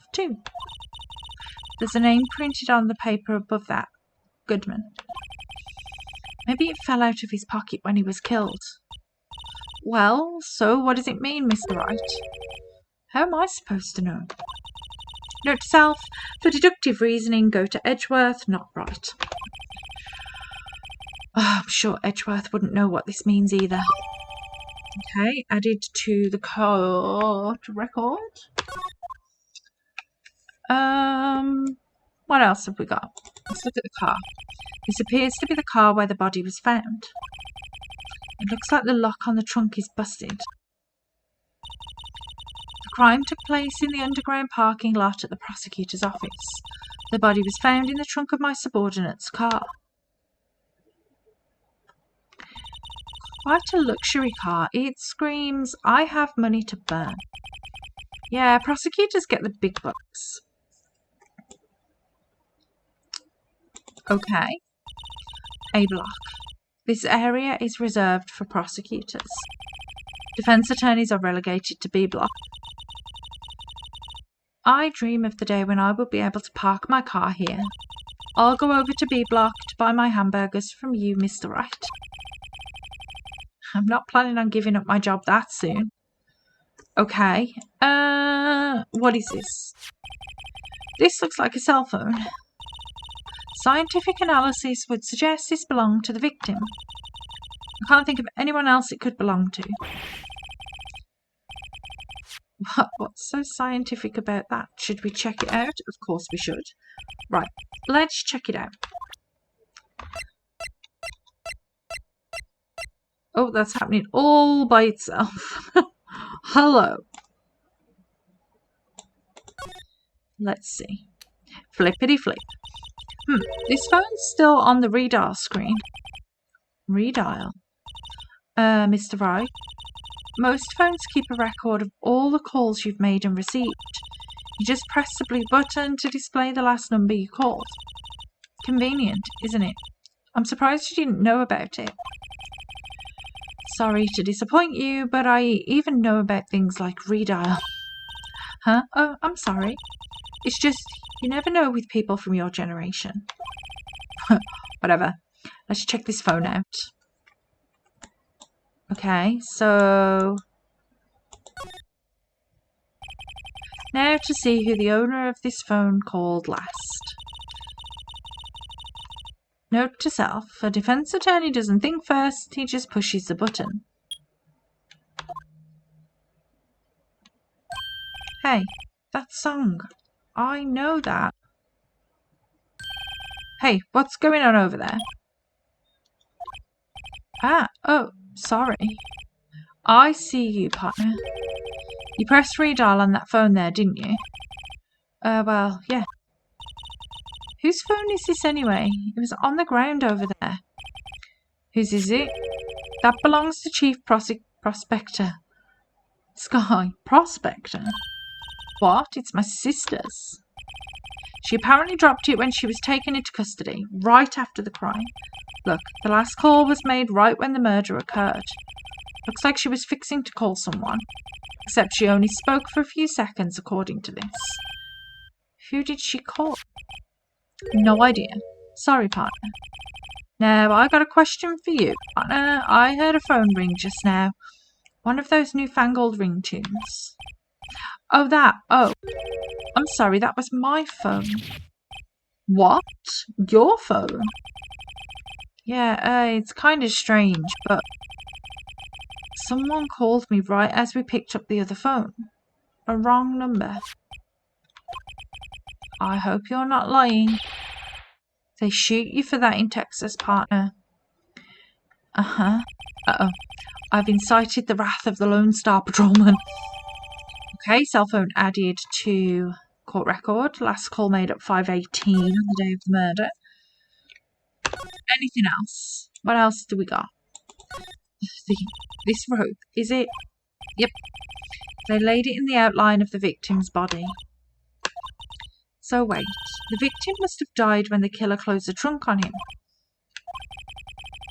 There's a name printed on the paper above that. Goodman. Maybe it fell out of his pocket when he was killed. Well, so what does it mean, Mr. Wright? How am I supposed to know? Note to self, for deductive reasoning, go to Edgeworth, not Wright. Oh, I'm sure Edgeworth wouldn't know what this means either. Okay, added to the court record. What else have we got? Let's look at the car. This appears to be the car where the body was found. It looks like the lock on the trunk is busted. The crime took place in the underground parking lot at the prosecutor's office. The body was found in the trunk of my subordinate's car. Quite a luxury car. It screams, I have money to burn. Yeah, prosecutors get the big bucks. Okay. A block. This area is reserved for prosecutors. Defense attorneys are relegated to B block. I dream of the day when I will be able to park my car here. I'll go over to B block to buy my hamburgers from you, Mr. Wright. I'm not planning on giving up my job that soon. Okay. What is this? This looks like a cell phone. Scientific analysis would suggest this belonged to the victim. I can't think of anyone else it could belong to. What's so scientific about that? Should we check it out? Of course we should. Right, let's check it out. Oh, that's happening all by itself. Hello. Let's see. Flippity flip. This phone's still on the redial screen. Redial. Mr. Wright. Most phones keep a record of all the calls you've made and received. You just press the blue button to display the last number you called. Convenient, isn't it? I'm surprised you didn't know about it. Sorry to disappoint you, but I even know about things like redial. Huh? Oh, I'm sorry. It's just, you never know with people from your generation. Whatever. Let's check this phone out. Okay, so... Now to see who the owner of this phone called last. Note to self, a defense attorney doesn't think first, he just pushes the button. Hey, that song. I know that. Hey, what's going on over there? Oh, sorry. I see you, partner. You pressed redial on that phone there, didn't you? Well, yeah. Whose phone is this anyway? It was on the ground over there. Whose is it? That belongs to Chief Prospector. Sky, Prospector? What? It's my sister's. She apparently dropped it when she was taken into custody, right after the crime. Look, the last call was made right when the murder occurred. Looks like she was fixing to call someone. Except she only spoke for a few seconds, according to this. Who did she call? No idea. Sorry, partner. Now, I got a question for you, partner. I heard a phone ring just now. One of those newfangled ringtones. Oh, that. Oh. I'm sorry, that was my phone. What? Your phone? Yeah, it's kind of strange, but someone called me right as we picked up the other phone. A wrong number. I hope you're not lying. They shoot you for that in Texas, partner. Uh-huh. Uh-oh. I've incited the wrath of the Lone Star Patrolman. Okay, cell phone added to court record. Last call made at 5:18 on the day of the murder. Anything else? What else do we got? This rope, is it? Yep. They laid it in the outline of the victim's body. So wait, the victim must have died when the killer closed the trunk on him.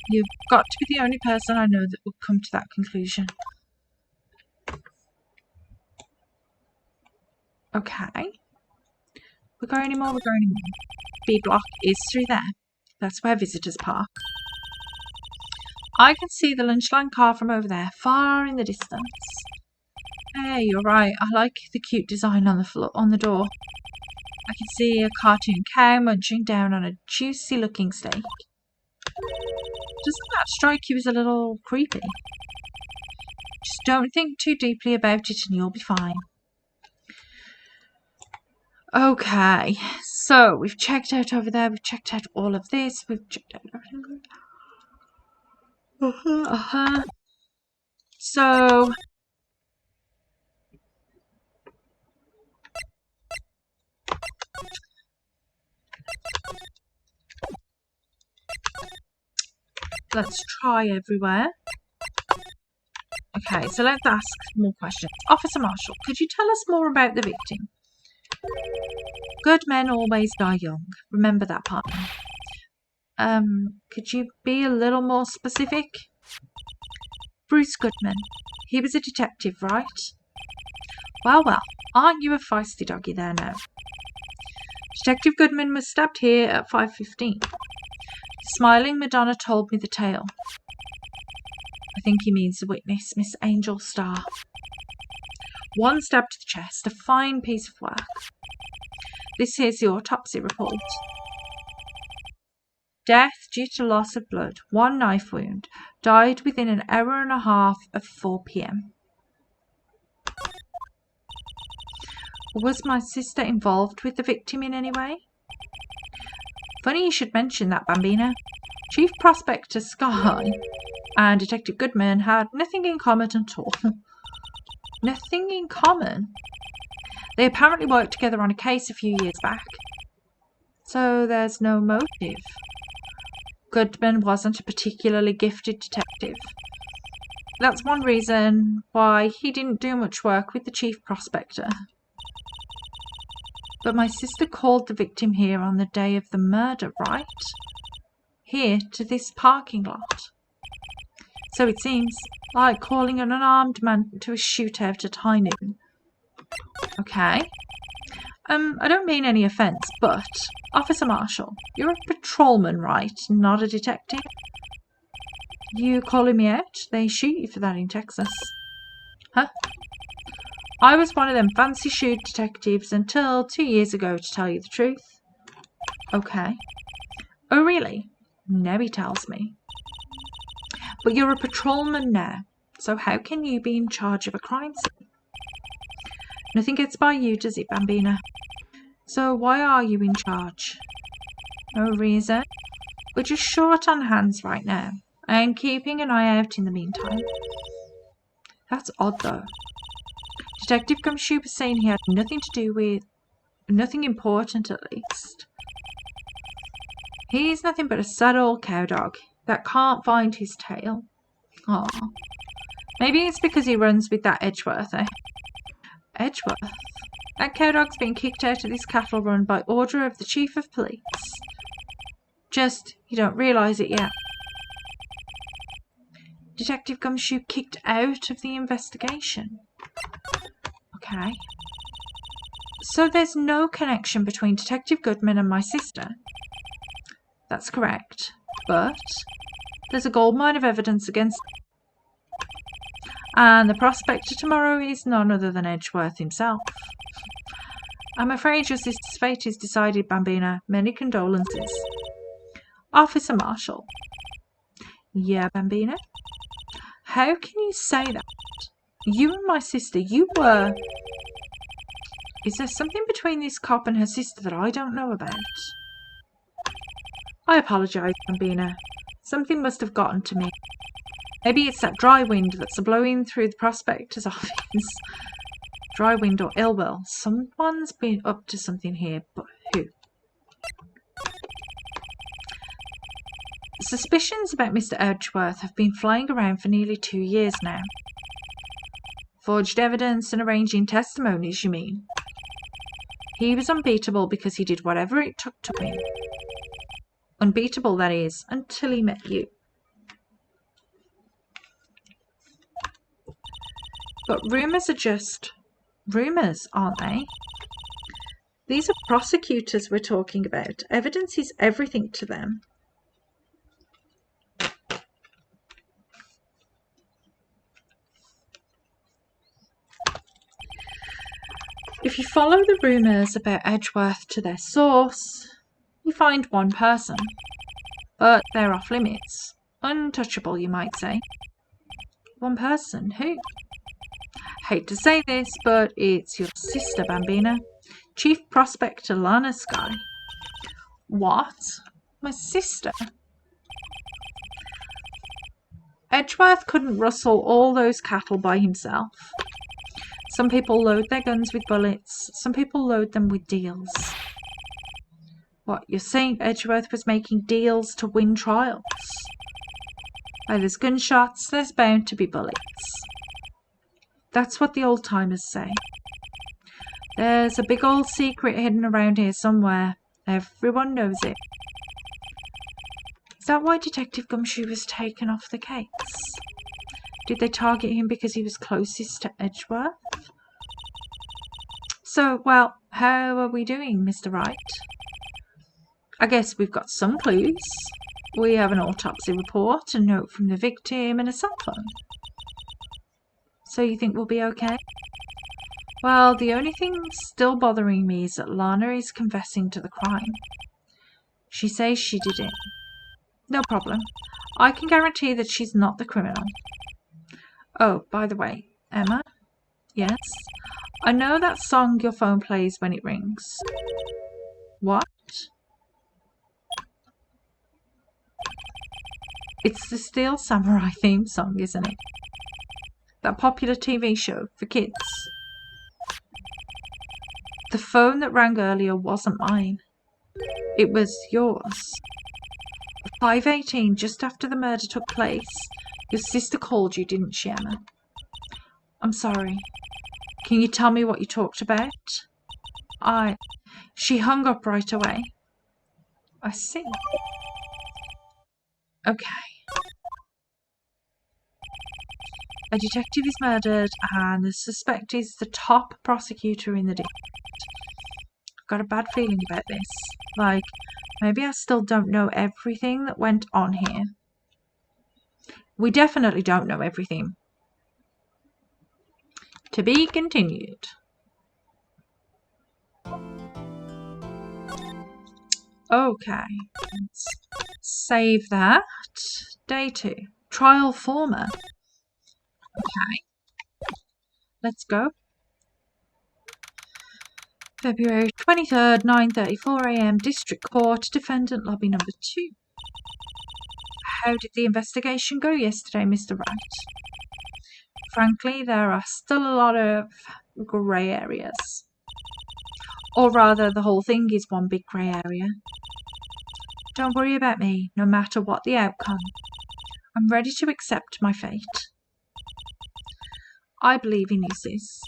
You've got to be the only person I know that would come to that conclusion. Okay. We go any more? B block is through there. That's where visitors park. I can see the lunch line car from over there, far in the distance. Hey, you're right. I like the cute design on the door. I can see a cartoon cow munching down on a juicy looking steak. Doesn't that strike you as a little creepy? Just don't think too deeply about it and you'll be fine. Okay, so we've checked out over there, we've checked out all of this, we've checked out everything. So let's try everywhere. Okay, so let's ask more questions. Officer Marshall, could you tell us more about the victim? Good men always die young. Remember that, partner. Could you be a little more specific? Bruce Goodman. He was a detective, right? Well, aren't you a feisty doggy there now? Detective Goodman was stabbed here at 5:15. The smiling Madonna told me the tale. I think he means the witness, Miss Angel Starr. One stab to the chest, a fine piece of work. This here's the autopsy report. Death due to loss of blood, one knife wound, Died within an hour and a half of 4 p.m. Was my sister involved with the victim in any way? Funny you should mention that, Bambina. Chief Prospector Sky and Detective Goodman had nothing in common at all. Nothing in common? They apparently worked together on a case a few years back. So there's no motive. Goodman wasn't a particularly gifted detective. That's one reason why he didn't do much work with the Chief Prospector. But my sister called the victim here on the day of the murder, right? Here to this parking lot. So it seems like calling an unarmed man to a shootout at high noon. Okay. I don't mean any offence, but Officer Marshall, you're a patrolman, right? Not a detective? You calling me out? They shoot you for that in Texas. Huh? I was one of them fancy shoot detectives until 2 years ago, to tell you the truth. Okay. Oh, really? Now he tells me. But you're a patrolman now, so how can you be in charge of a crime scene? Nothing gets by you, does it, Bambina? So why are you in charge? No reason. We're just short on hands right now. I'm keeping an eye out in the meantime. That's odd, though. Detective Gumshoe was saying he had nothing to do with... nothing important, at least. He's nothing but a sad old cowdog that can't find his tail. Aw. Maybe it's because he runs with that Edgeworth, eh? Edgeworth? That cowdog's been kicked out of this cattle run by order of the Chief of Police. Just, you don't realise it yet. Detective Gumshoe kicked out of the investigation. Okay. So there's no connection between Detective Goodman and my sister. That's correct. But there's a goldmine of evidence against them. And the prospector tomorrow is none other than Edgeworth himself. I'm afraid your sister's fate is decided, Bambina. Many condolences. Officer Marshall. Yeah, Bambina? How can you say that? You and my sister, you were... Is there something between this cop and her sister that I don't know about? I apologise, Bambina. Something must have gotten to me. Maybe it's that dry wind that's blowing through the prospector's office. Dry wind or ill will. Someone's been up to something here, but who? Suspicions about Mr. Edgeworth have been flying around for nearly 2 years now. Forged evidence and arranging testimonies, you mean? He was unbeatable because he did whatever it took to win. Unbeatable, that is, until he met you. But rumours are just rumours, aren't they? These are prosecutors we're talking about. Evidence is everything to them. If you follow the rumours about Edgeworth to their source, you find one person. But they're off limits. Untouchable, you might say. One person? Who? Hate to say this, but it's your sister, Bambina. Chief Prospector Lana Sky. What? My sister? Edgeworth couldn't rustle all those cattle by himself. Some people load their guns with bullets. Some people load them with deals. What, you're saying Edgeworth was making deals to win trials? Where there's gunshots, there's bound to be bullets. That's what the old-timers say. There's a big old secret hidden around here somewhere. Everyone knows it. Is that why Detective Gumshoe was taken off the case? Did they target him because he was closest to Edgeworth? So, well, how are we doing, Mr. Wright? I guess we've got some clues. We have an autopsy report, a note from the victim, and a cell phone. So you think we'll be okay? Well, the only thing still bothering me is that Lana is confessing to the crime. She says she did it. No problem. I can guarantee that she's not the criminal. Oh, by the way, Emma? Yes? I know that song your phone plays when it rings. What? It's the Steel Samurai theme song, isn't it? That popular TV show for kids. The phone that rang earlier wasn't mine. It was yours. At 5:18, just after the murder took place, your sister called you, didn't she, Emma? I'm sorry. Can you tell me what you talked about? She hung up right away. I see. Okay. A detective is murdered and the suspect is the top prosecutor in the district. I've got a bad feeling about this. Like, maybe I still don't know everything that went on here. We definitely don't know everything. To be continued. Okay, let's save that. Day 2. Trial former. Okay, let's go. February 23rd, 9:34 a.m. District Court, Defendant Lobby number 2. How did the investigation go yesterday, Mr. Wright? Frankly, there are still a lot of grey areas. Or rather, the whole thing is one big grey area. Don't worry about me, no matter what the outcome. I'm ready to accept my fate. I believe in you, sis.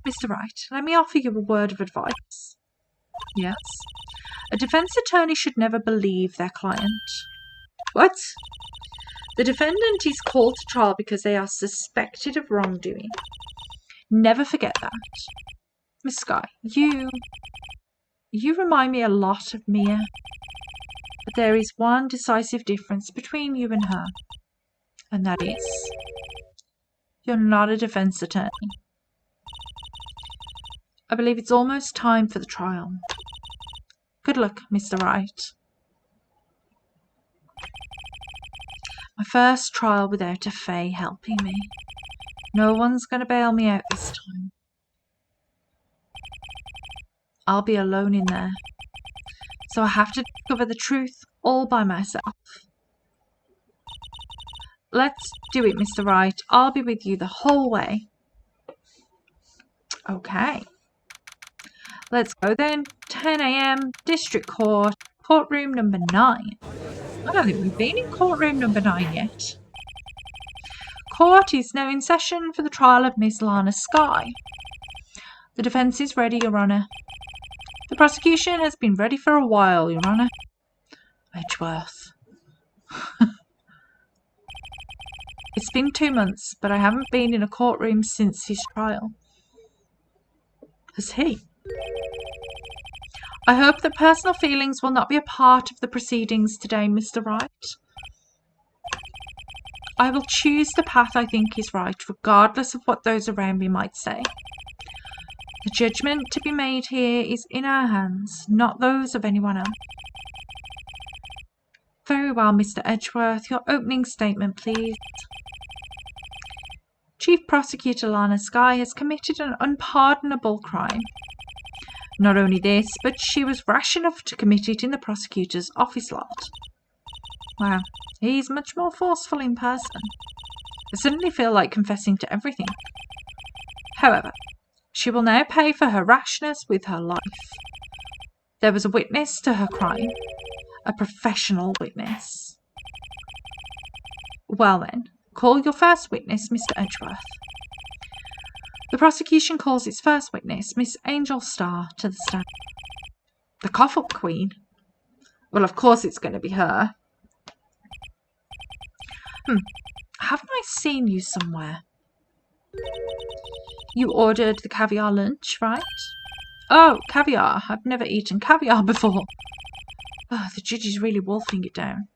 Mr. Wright, let me offer you a word of advice. Yes? A defense attorney should never believe their client. What? The defendant is called to trial because they are suspected of wrongdoing. Never forget that. Miss Skye, you remind me a lot of Mia. But there is one decisive difference between you and her. And that is, you're not a defense attorney. I believe it's almost time for the trial. Good luck, Mr. Wright. My first trial without a Fae helping me. No one's going to bail me out this time. I'll be alone in there. So I have to discover the truth all by myself. Let's do it, Mr. Wright. I'll be with you the whole way. Okay. Let's go then. 10 a.m. District Court, courtroom number 9. I don't think we've been in courtroom number 9 yet. Court is now in session for the trial of Miss Lana Skye. The defence is ready, Your Honour. The prosecution has been ready for a while, Your Honour. Edgeworth. It's been 2 months, but I haven't been in a courtroom since his trial. Has he? I hope that personal feelings will not be a part of the proceedings today, Mr. Wright. I will choose the path I think is right, regardless of what those around me might say. The judgment to be made here is in our hands, not those of anyone else. Very well, Mr. Edgeworth. Your opening statement, please. Chief Prosecutor Lana Skye has committed an unpardonable crime. Not only this, but she was rash enough to commit it in the prosecutor's office lot. Wow, he's much more forceful in person. I suddenly feel like confessing to everything. However, she will now pay for her rashness with her life. There was a witness to her crime, a professional witness. Well then, call your first witness, Mr. Edgeworth. The prosecution calls its first witness, Miss Angel Starr, to the stand. The Coffle Queen? Well, of course it's going to be her. Haven't I seen you somewhere? You ordered the caviar lunch, right? Oh, caviar. I've never eaten caviar before. Oh, the judge is really wolfing it down.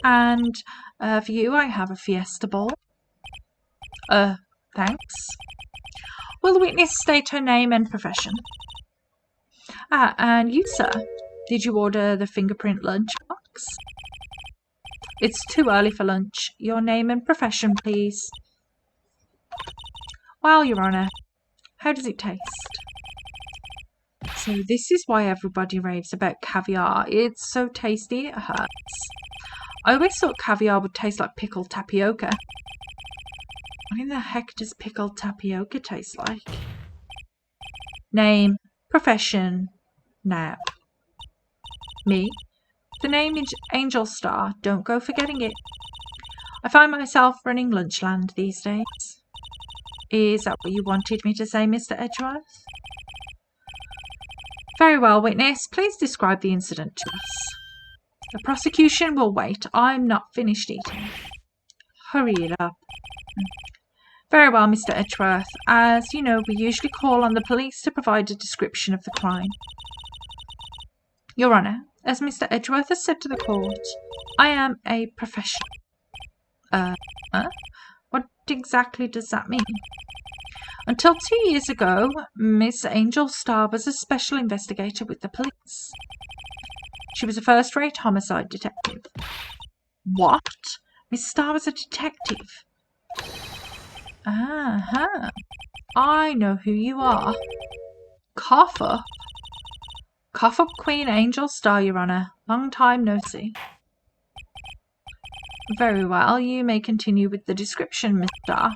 And for you, I have a fiesta bowl. Thanks. Will the witness state her name and profession? And you, sir, did you order the fingerprint lunchbox? It's too early for lunch. Your name and profession, please. Well, Your Honour, how does it taste? So this is why everybody raves about caviar. It's so tasty it hurts. I always thought caviar would taste like pickled tapioca. What in the heck does pickled tapioca taste like? Name, profession, now. Me? The name is Angel Star. Don't go forgetting it. I find myself running Lunchland these days. Is that what you wanted me to say, Mr. Edgeworth? Very well, witness. Please describe the incident to us. The prosecution will wait. I'm not finished eating. Hurry it up. Very well, Mr. Edgeworth. As you know, we usually call on the police to provide a description of the crime. Your Honour, as Mr. Edgeworth has said to the court, I am a professional. What exactly does that mean? Until 2 years ago, Miss Angel Star was a special investigator with the police. She was a first-rate homicide detective. What? Miss Star was a detective? I know who you are. Cough up. Cough up Queen Angel Star, Your Honour. Long time no see. Very well, you may continue with the description, Miss Star.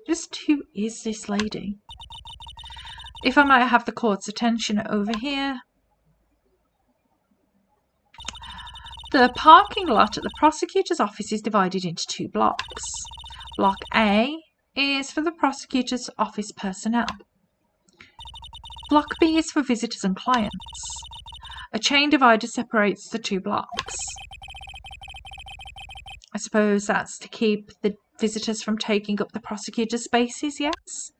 Just who is this lady? If I might have the court's attention over here. The parking lot at the prosecutor's office is divided into 2 blocks. Block A is for the prosecutor's office personnel. Block B is for visitors and clients. A chain divider separates the 2 blocks. I suppose that's to keep the visitors from taking up the prosecutor's spaces, yes?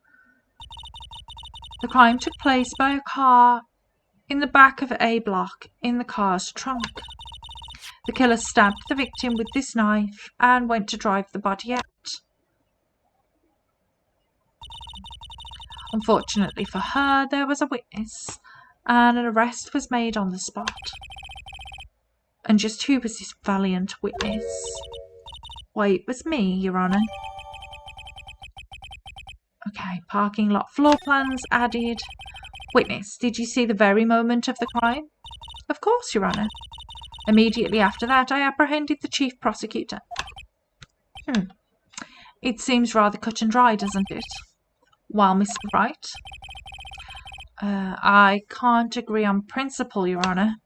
The crime took place by a car in the back of A block in the car's trunk. The killer stabbed the victim with this knife and went to drive the body out. Unfortunately for her, there was a witness, and an arrest was made on the spot. And just who was this valiant witness? Why, it was me, Your Honour. Okay, parking lot floor plans added. Witness, did you see the very moment of the crime? Of course, Your Honour. Immediately after that, I apprehended the chief prosecutor. It seems rather cut and dry, doesn't it? Well, Mr. Wright? I can't agree on principle, Your Honour.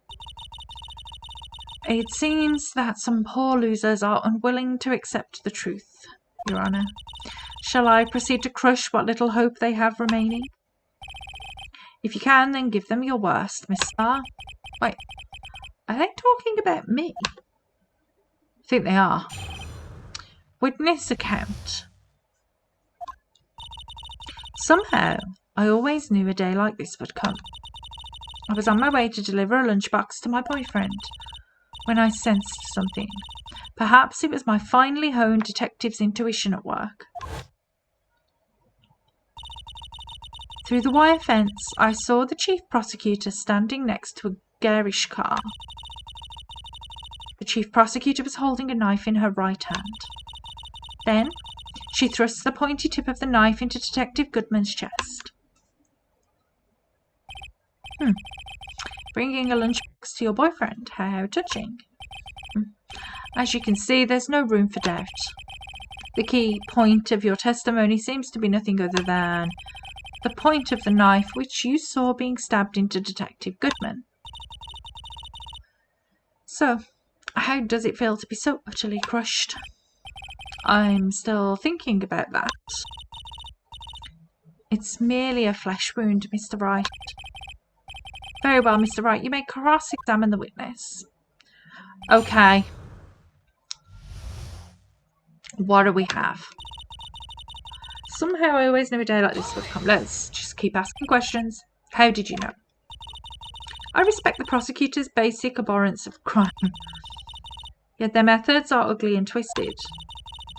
It seems that some poor losers are unwilling to accept the truth, Your Honour. Shall I proceed to crush what little hope they have remaining? If you can, then give them your worst, Miss Starr. Wait, are they talking about me? I think they are. Witness account. Somehow, I always knew a day like this would come. I was on my way to deliver a lunchbox to my boyfriend when I sensed something. Perhaps it was my finely honed detective's intuition at work. Through the wire fence, I saw the chief prosecutor standing next to a garish car. The chief prosecutor was holding a knife in her right hand. Then, she thrust the pointy tip of the knife into Detective Goodman's chest. Bringing a lunchbox to your boyfriend. How touching. As you can see, there's no room for doubt. The key point of your testimony seems to be nothing other than the point of the knife which you saw being stabbed into Detective Goodman. So, how does it feel to be so utterly crushed? I'm still thinking about that. It's merely a flesh wound, Mr. Wright. Very well, Mr. Wright, you may cross-examine the witness. Okay. What do we have? Somehow I always knew a day like this would come. Let's just keep asking questions. How did you know? I respect the prosecutor's basic abhorrence of crime. Yet their methods are ugly and twisted.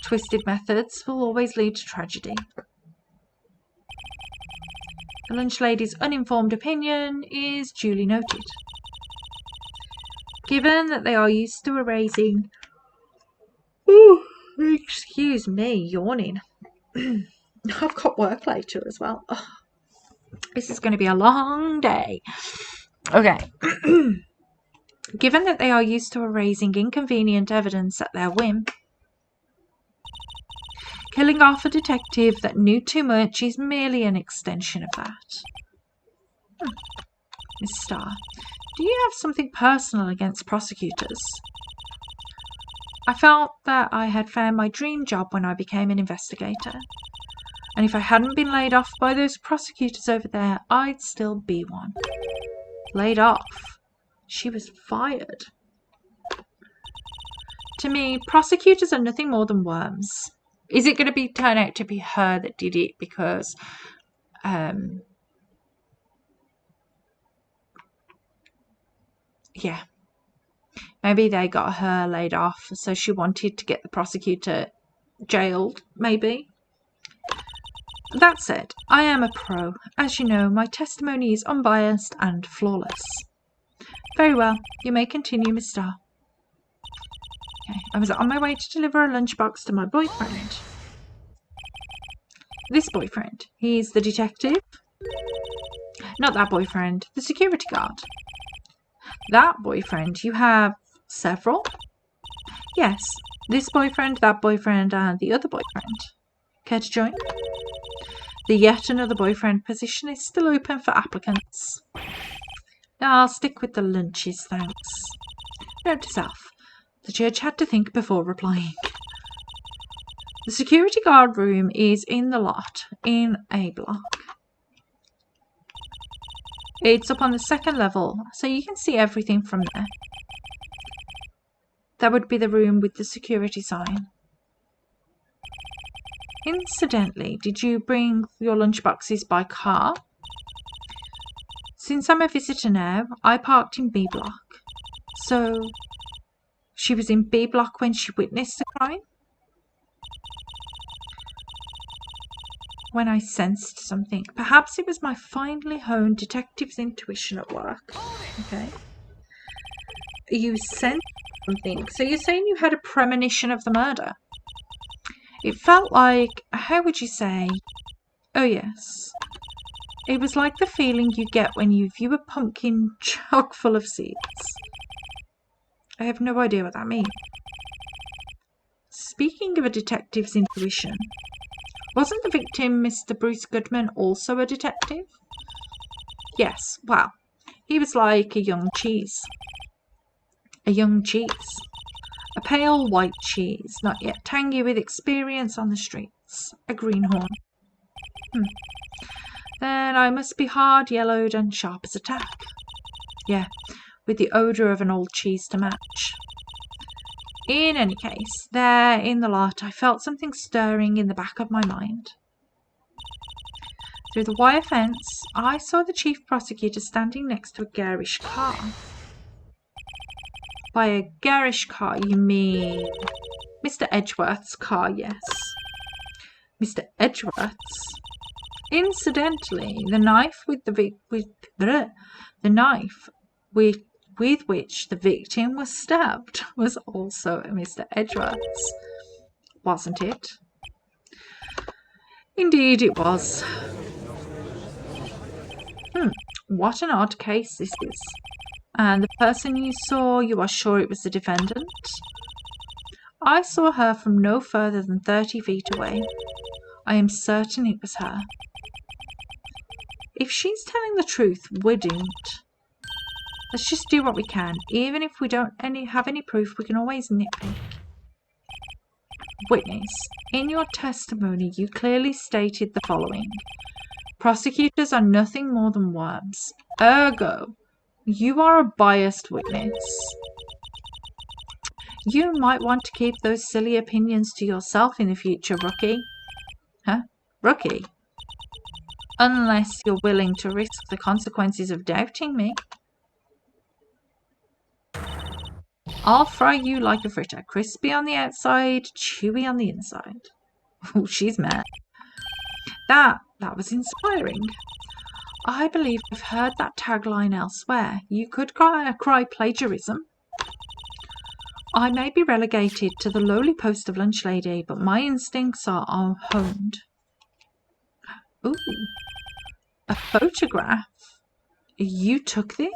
Twisted methods will always lead to tragedy. The lunch lady's uninformed opinion is duly noted. Given that they are used to erasing... Oh, excuse me, yawning. I've got work later as well. Oh, this is going to be a long day. Okay. Given that they are used to erasing inconvenient evidence at their whim, killing off a detective that knew too much is merely an extension of that. Miss Starr, do you have something personal against prosecutors? I felt that I had found my dream job when I became an investigator. And if I hadn't been laid off by those prosecutors over there, I'd still be one. Laid off? She was fired. To me, prosecutors are nothing more than worms. Is it going to turn out to be her that did it because yeah, maybe they got her laid off, so she wanted to get the prosecutor jailed, maybe. That said, I am a pro. As you know, my testimony is unbiased and flawless. Very well, you may continue, Miss Starr. Okay, I was on my way to deliver a lunchbox to my boyfriend. This boyfriend. He's the detective. Not that boyfriend, the security guard. That boyfriend. You have several? Yes, this boyfriend, that boyfriend, and the other boyfriend. Care to join? The yet another boyfriend position is still open for applicants. I'll stick with the lunches, thanks. Note to self. The judge had to think before replying. The security guard room is in the lot, in A block. It's up on the second level, so you can see everything from there. That would be the room with the security sign. Incidentally, did you bring your lunchboxes by car? Since I'm a visitor now, I parked in B block. So, she was in B block when she witnessed the crime? When I sensed something. Perhaps it was my finely honed detective's intuition at work. Okay. You sensed something. So you're saying you had a premonition of the murder? It felt like, how would you say? Oh yes. It was like the feeling you get when you view a pumpkin chock full of seeds. I have no idea what that means. Speaking of a detective's intuition, wasn't the victim, Mr. Bruce Goodman, also a detective? Yes, well, he was like a young cheese. A young cheese. A pale white cheese, not yet tangy with experience on the streets. A greenhorn. Then I must be hard-yellowed and sharp as a tack. Yeah, with the odour of an old cheese to match. In any case, there in the lot I felt something stirring in the back of my mind. Through the wire fence, I saw the chief prosecutor standing next to a garish car. By a garish car, you mean Mr. Edgeworth's car, yes. Mr. Edgeworth's? Incidentally, the knife with which the victim was stabbed was also Mr. Edgeworth's, wasn't it? Indeed it was. What an odd case this is. And the person you saw, you are sure it was the defendant? I saw her from no further than 30 feet away. I am certain it was her. If she's telling the truth, we're doomed. Let's just do what we can. Even if we don't have any proof, we can always nitpick. Witness, in your testimony, you clearly stated the following. Prosecutors are nothing more than worms. Ergo, you are a biased witness. You might want to keep those silly opinions to yourself in the future, rookie. Huh? Rookie? Unless you're willing to risk the consequences of doubting me. I'll fry you like a fritter, crispy on the outside, chewy on the inside. Oh, she's mad. That was inspiring. I believe I've heard that tagline elsewhere. You could cry plagiarism. I may be relegated to the lowly post of lunch lady, but my instincts are honed. Ooh, a photograph? You took this?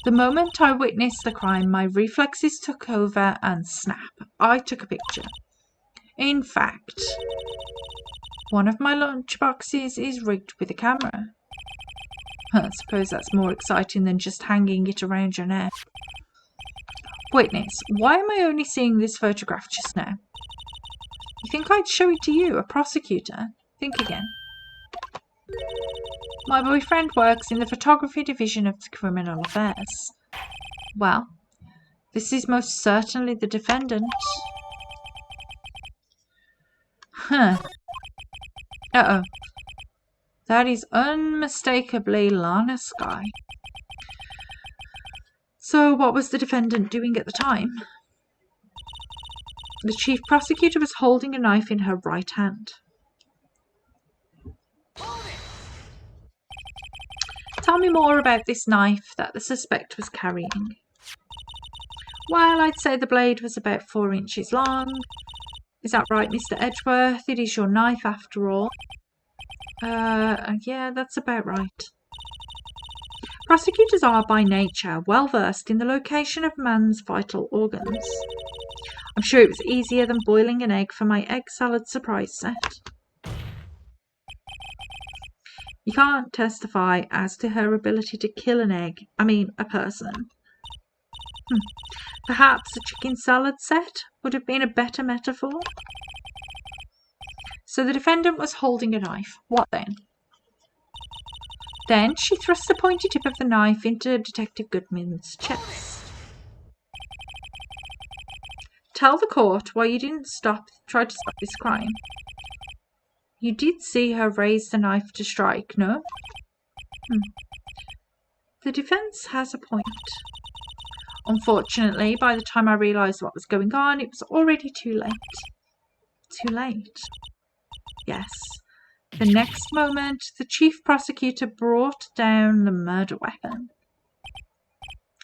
The moment I witnessed the crime, my reflexes took over and snap, I took a picture. In fact, one of my lunchboxes is rigged with a camera. I suppose that's more exciting than just hanging it around your neck. Witness, why am I only seeing this photograph just now? You think I'd show it to you, a prosecutor? Think again. My boyfriend works in the photography division of criminal affairs. Well, this is most certainly the defendant. Huh. Uh-oh. That is unmistakably Lana Skye. So what was the defendant doing at the time? The chief prosecutor was holding a knife in her right hand. Tell me more about this knife that the suspect was carrying. Well, I'd say the blade was about 4 inches long. Is that right, Mr. Edgeworth? It is your knife after all. Yeah, that's about right. Prosecutors are by nature well versed in the location of man's vital organs. I'm sure it was easier than boiling an egg for my egg salad surprise set. You can't testify as to her ability to kill a person. Perhaps a chicken salad set would have been a better metaphor. So the defendant was holding a knife. What then? Then she thrust the pointy tip of the knife into Detective Goodman's chest. Tell the court why you didn't try to stop this crime. You did see her raise the knife to strike, no? The defense has a point. Unfortunately, by the time I realised what was going on, it was already too late. Too late? Yes. The next moment, the chief prosecutor brought down the murder weapon.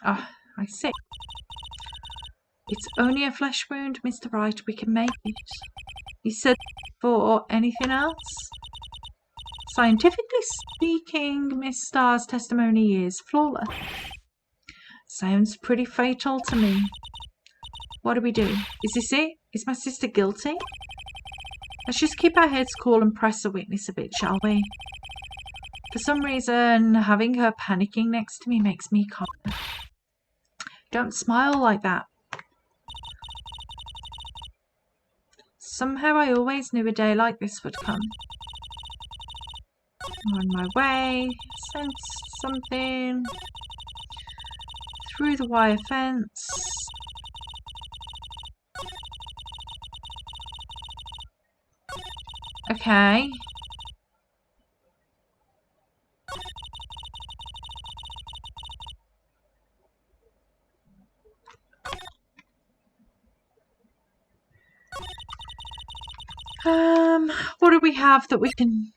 Ah, I see. It's only a flesh wound, Mr. Wright. We can make it. You said for anything else? Scientifically speaking, Miss Starr's testimony is flawless. Sounds pretty fatal to me. What do we do? Is this it? Is my sister guilty? Let's just keep our heads cool and press the witness a bit, shall we? For some reason, having her panicking next to me makes me calm. Don't smile like that. Somehow I always knew a day like this would come. I'm on my way, sensed something through the wire fence. Okay. What do we have that we can...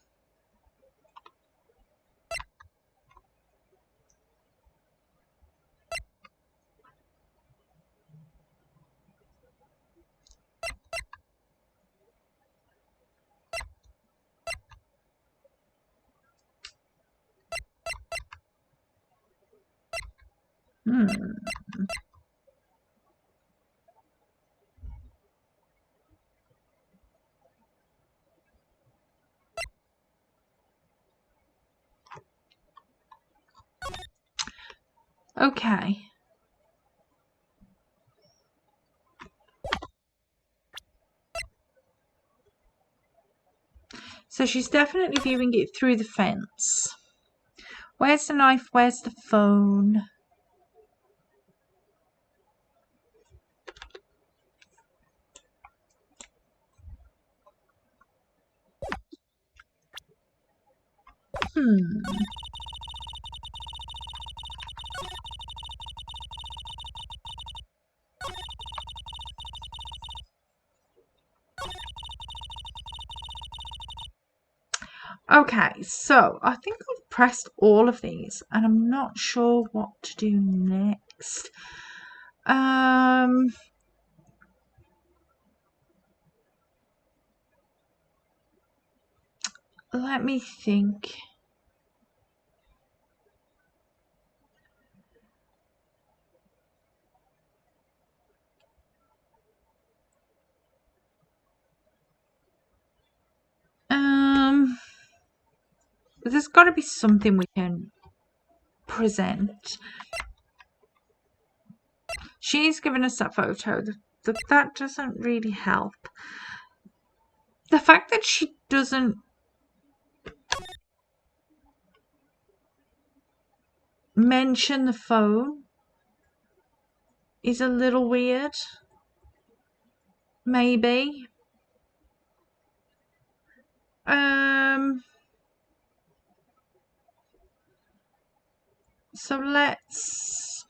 Okay. So she's definitely viewing it through the fence. Where's the knife? Where's the phone? Okay, so I think I've pressed all of these and I'm not sure what to do next. Let me think. There's got to be something we can present. She's given us that photo. That doesn't really help. The fact that she doesn't mention the phone is a little weird. Maybe. So let's...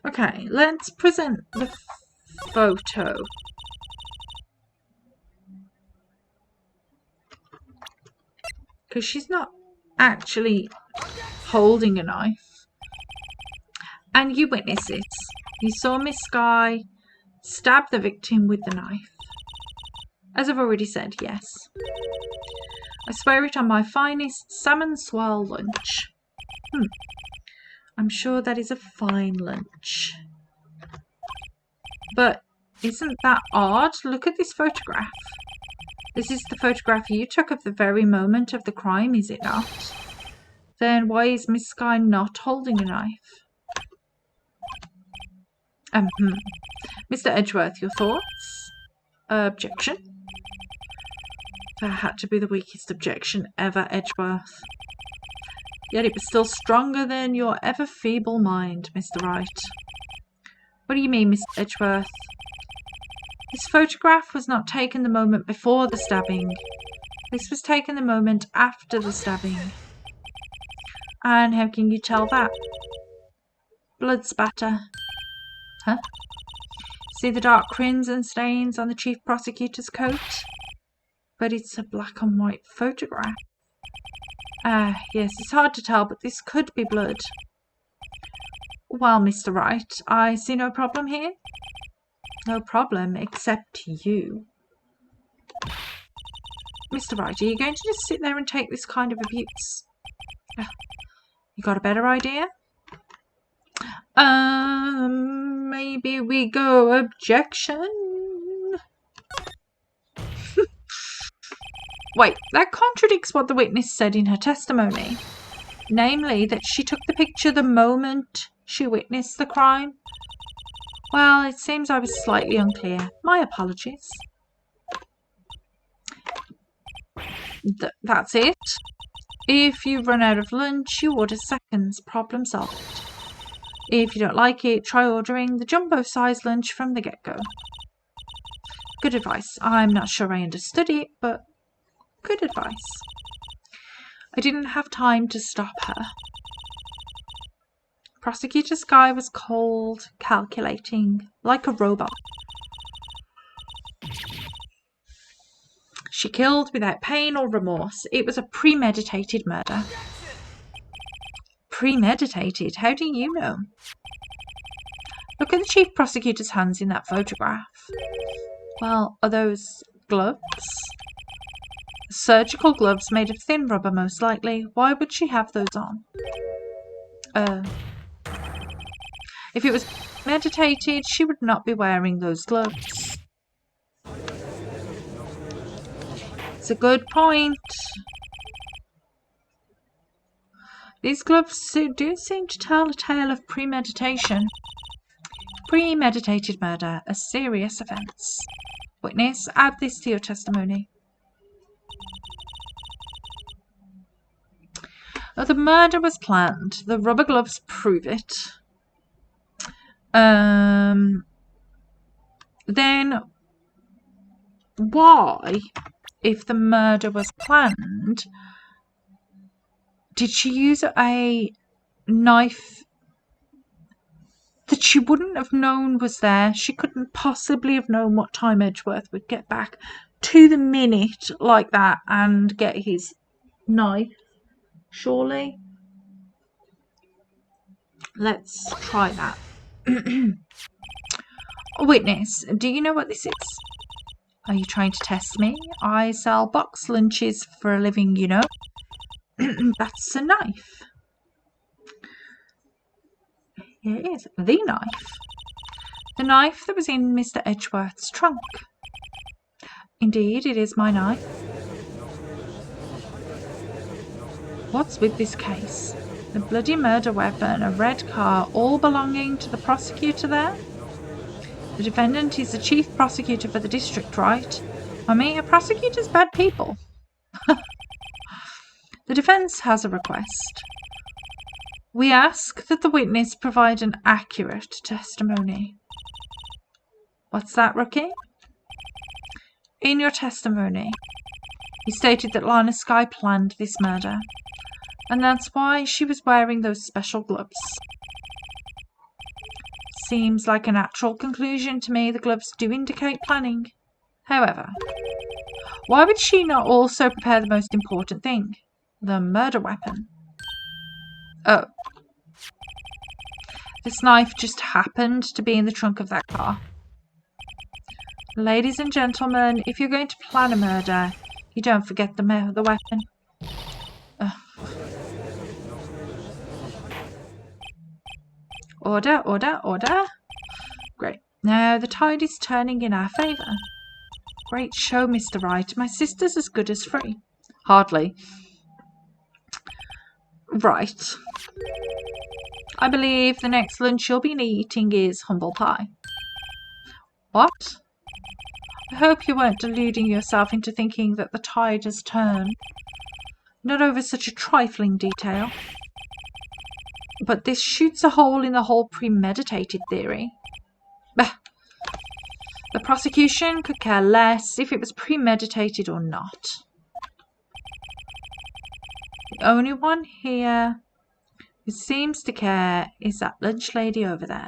Okay, let's present the photo. Because she's not actually holding a knife. And you witness it. You saw Miss Sky stab the victim with the knife. As I've already said, yes. I swear it on my finest salmon swirl lunch. I'm sure that is a fine lunch. But isn't that odd? Look at this photograph. This is the photograph you took of the very moment of the crime, is it not? Then why is Miss Sky not holding a knife? Mr. Edgeworth, your thoughts? Objection? That had to be the weakest objection ever, Edgeworth. Yet it was still stronger than your ever feeble mind, Mr. Wright. What do you mean, Mr. Edgeworth? This photograph was not taken the moment before the stabbing. This was taken the moment after the stabbing. And how can you tell that? Blood spatter. Huh? See the dark crimson stains on the chief prosecutor's coat? But it's a black and white photograph. Yes, it's hard to tell, but this could be blood. Well, Mr. Wright, I see no problem here. No problem, except you. Mr. Wright, are you going to just sit there and take this kind of abuse? You got a better idea? Maybe we go objection. Wait, that contradicts what the witness said in her testimony. Namely, that she took the picture the moment she witnessed the crime. Well, it seems I was slightly unclear. My apologies. That's it. If you run out of lunch, you order seconds. Problem solved. If you don't like it, try ordering the jumbo-sized lunch from the get-go. Good advice. I'm not sure I understood it, but good advice. I didn't have time to stop her. Prosecutor Sky was cold, calculating, like a robot. She killed without pain or remorse. It was a premeditated murder. Premeditated? How do you know? Look at the chief prosecutor's hands in that photograph. Well, are those gloves? Surgical gloves made of thin rubber, most likely. Why would she have those on? If it was meditated, she would not be wearing those gloves. It's a good point. These gloves do seem to tell a tale of premeditation. Premeditated murder, a serious offence. Witness, add this to your testimony. Oh, the murder was planned. The rubber gloves prove it. Then why, if the murder was planned, did she use a knife that she wouldn't have known was there? She couldn't possibly have known what time Edgeworth would get back to the minute like that and get his knife, surely. Let's try that. Witness, do you know what this is? Are you trying to test me? I sell box lunches for a living, you know. That's a knife. Here it is. The knife. The knife that was in Mr. Edgeworth's trunk. Indeed, it is my knife. What's with this case? The bloody murder weapon, a red car, all belonging to the prosecutor there? The defendant is the chief prosecutor for the district, right? I mean, prosecutors bad people. The defence has a request. We ask that the witness provide an accurate testimony. What's that, Rookie? In your testimony, you stated that Lana Skye planned this murder, and that's why she was wearing those special gloves. Seems like a natural conclusion to me. The gloves do indicate planning. However, why would she not also prepare the most important thing? The murder weapon. Oh. This knife just happened to be in the trunk of that car. Ladies and gentlemen, if you're going to plan a murder, you don't forget the weapon. Order, order, order. Great. Now the tide is turning in our favour. Great show, Mr. Wright. My sister's as good as free. Hardly. Right. I believe the next lunch you'll be eating is humble pie. What? I hope you weren't deluding yourself into thinking that the tide has turned. Not over such a trifling detail. But this shoots a hole in the whole premeditated theory. Bah. The prosecution could care less if it was premeditated or not. The only one here who seems to care is that lunch lady over there.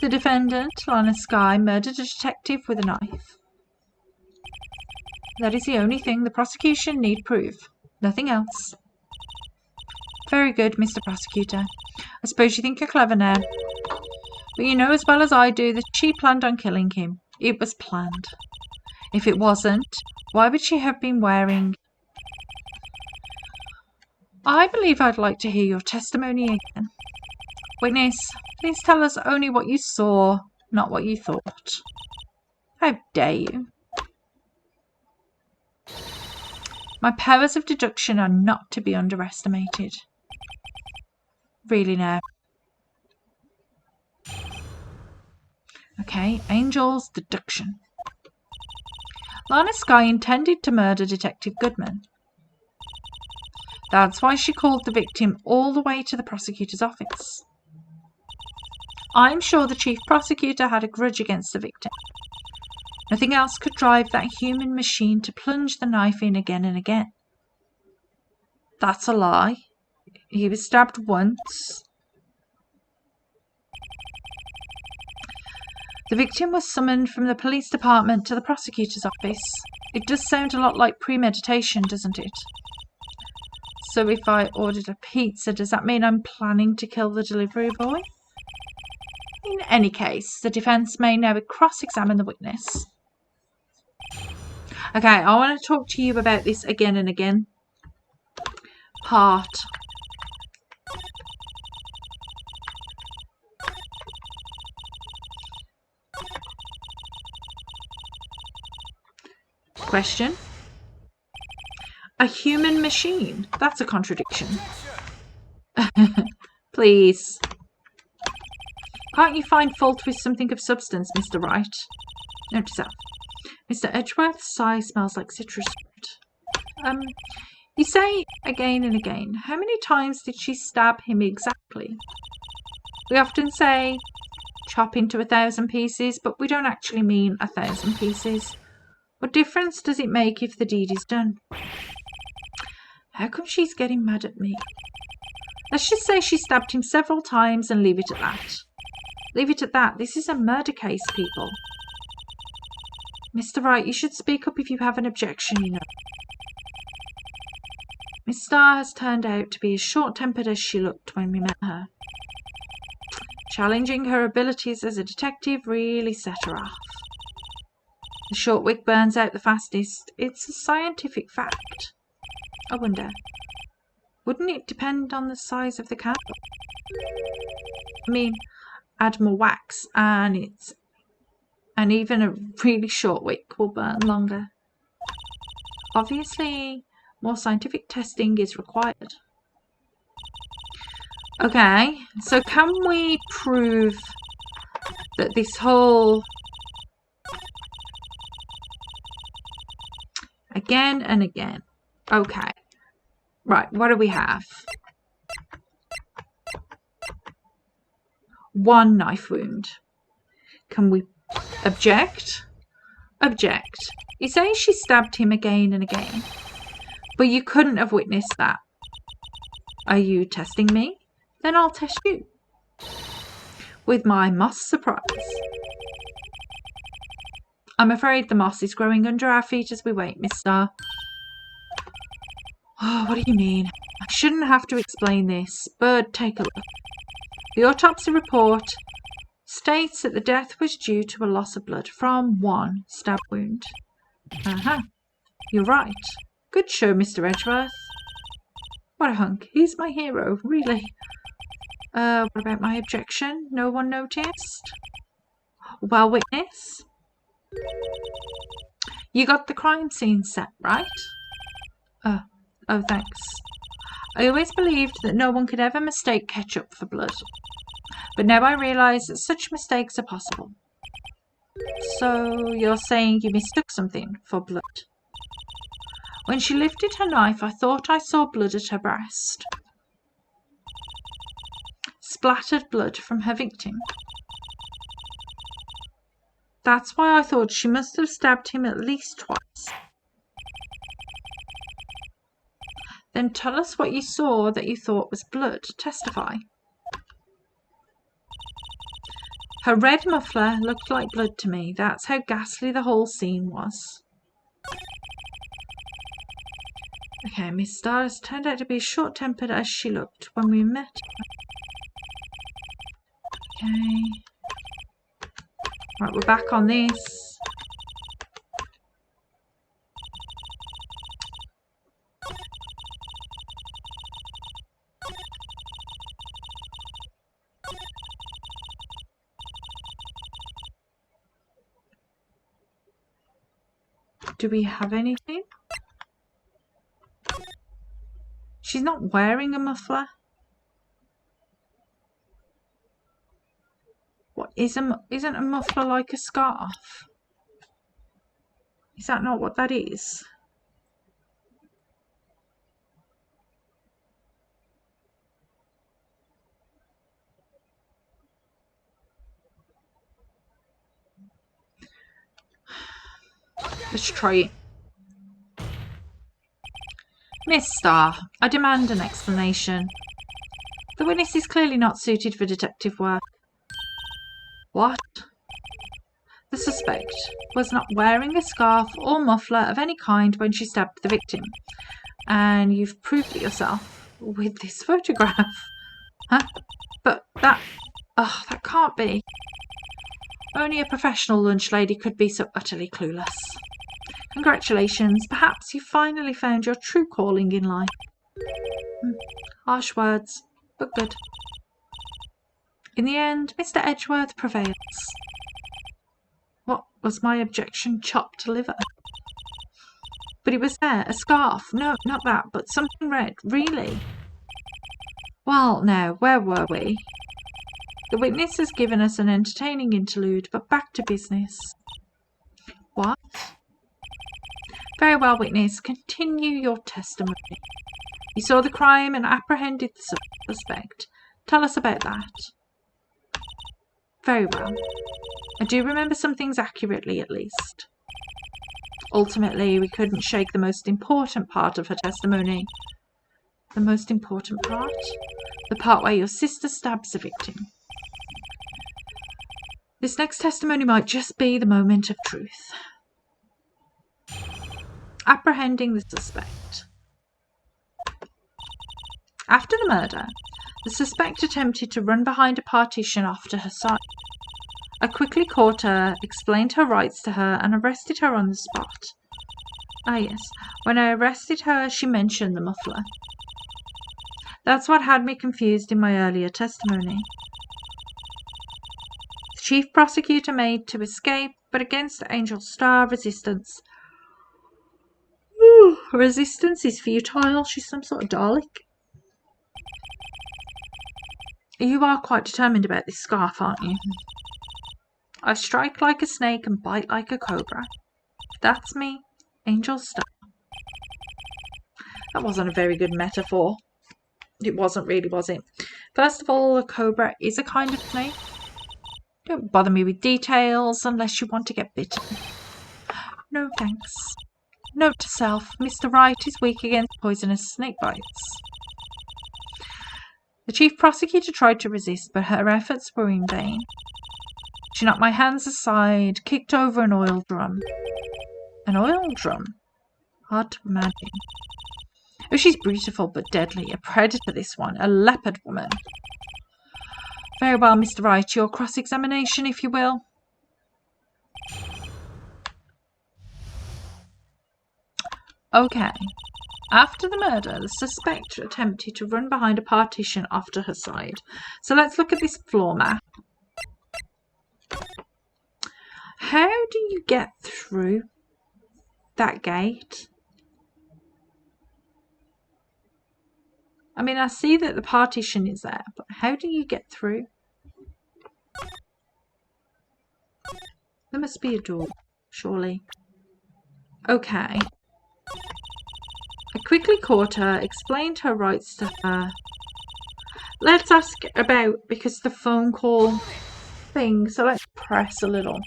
The defendant, Lana Skye, murdered a detective with a knife. That is the only thing the prosecution need prove. Nothing else. Very good, Mr. Prosecutor. I suppose you think you're clever now. But you know as well as I do that she planned on killing him. It was planned. If it wasn't, why would she have been wearing... I believe I'd like to hear your testimony again. Witness, please tell us only what you saw, not what you thought. How dare you? My powers of deduction are not to be underestimated. Really now. Okay, Angel's deduction. Lana Skye intended to murder Detective Goodman. That's why she called the victim all the way to the prosecutor's office. I'm sure the chief prosecutor had a grudge against the victim. Nothing else could drive that human machine to plunge the knife in again and again. That's a lie. He was stabbed once. The victim was summoned from the police department to the prosecutor's office. It does sound a lot like premeditation, doesn't it? So if I ordered a pizza, does that mean I'm planning to kill the delivery boy? In any case, the defence may now cross-examine the witness. Okay, I want to talk to you about this again and again. Part. Question. A human machine. That's a contradiction. Please. Can't you find fault with something of substance, Mr. Wright? Note to self. Mr. Edgeworth's sigh smells like citrus fruit. You say again and again. How many times did she stab him exactly? We often say chop into 1,000 pieces, but we don't actually mean 1,000 pieces. What difference does it make if the deed is done? How come she's getting mad at me? Let's just say she stabbed him several times and leave it at that. Leave it at that. This is a murder case, people. Mr. Wright, you should speak up if you have an objection, you know. Miss Starr has turned out to be as short-tempered as she looked when we met her. Challenging her abilities as a detective really set her off. The short wick burns out the fastest. It's a scientific fact. I wonder, wouldn't it depend on the size of the candle? I mean, add more wax and even a really short wick will burn longer. Obviously, more scientific testing is required. Okay, so can we prove that this whole again and again? Okay, right, what do we have? One knife wound. Can we object? Object. You say she stabbed him again and again, but you couldn't have witnessed that. Are you testing me? Then I'll test you. With my moss surprise. I'm afraid the moss is growing under our feet as we wait, Miss Starr. Oh, what do you mean? I shouldn't have to explain this, but take a look. The autopsy report states that the death was due to a loss of blood from one stab wound. You're right. Good show, Mr. Edgeworth. What a hunk. He's my hero, really. What about my objection? No one noticed? Well, witness? You got the crime scene set, right? Oh, thanks. I always believed that no one could ever mistake ketchup for blood. But now I realise that such mistakes are possible. So you're saying you mistook something for blood? When she lifted her knife, I thought I saw blood at her breast. Splattered blood from her victim. That's why I thought she must have stabbed him at least twice. Then tell us what you saw that you thought was blood. Testify. Her red muffler looked like blood to me. That's how ghastly the whole scene was. Okay, Miss Starr has turned out to be as short-tempered as she looked when we met her. Okay. Right, we're back on this. Do we have anything? She's not wearing a muffler. What isn't a muffler like a scarf? Is that not what that is? Let's try it. Miss Starr, I demand an explanation. The witness is clearly not suited for detective work. What? The suspect was not wearing a scarf or muffler of any kind when she stabbed the victim. And you've proved it yourself with this photograph. Huh? But that can't be. Only a professional lunch lady could be so utterly clueless. Congratulations, perhaps you finally found your true calling in life. Harsh words, but good. In the end, Mr. Edgeworth prevails. What was my objection? Chopped liver? But it was there, a scarf. No, not that, but something red, really. Well, now, where were we? The witness has given us an entertaining interlude, but back to business. What? Very well, witness. Continue your testimony. You saw the crime and apprehended the suspect. Tell us about that. Very well. I do remember some things accurately, at least. Ultimately, we couldn't shake the most important part of her testimony. The most important part? The part where your sister stabs the victim. This next testimony might just be the moment of truth. Apprehending the suspect. After the murder, the suspect attempted to run behind a partition off to her side. I quickly caught her, explained her rights to her, and arrested her on the spot. Ah yes, when I arrested her, she mentioned the muffler. That's what had me confused in my earlier testimony. The chief prosecutor made to escape, but against Angel's star resistance. Resistance is futile. She's some sort of Dalek. You are quite determined about this scarf, aren't you? I strike like a snake and bite like a cobra. That's me, Angel's star. That wasn't a very good metaphor. It wasn't really, was it? First of all, a cobra is a kind of snake. Don't bother me with details unless you want to get bitten. No thanks. Note to self, Mr. Wright is weak against poisonous snake bites. The chief prosecutor tried to resist, but her efforts were in vain. She knocked my hands aside, kicked over an oil drum. An oil drum? Hard to imagine. Oh, she's beautiful but deadly. A predator, this one. A leopard woman. Very well, Mr. Wright. Your cross-examination, if you will. Okay. After the murder, the suspect attempted to run behind a partition off to her side. So let's look at this floor map. How do you get through that gate? I mean, I see that the partition is there, but how do you get through? There must be a door, surely. Okay. I quickly caught her, explained her rights to her. Let's ask about, because the phone call thing, so let's press a little.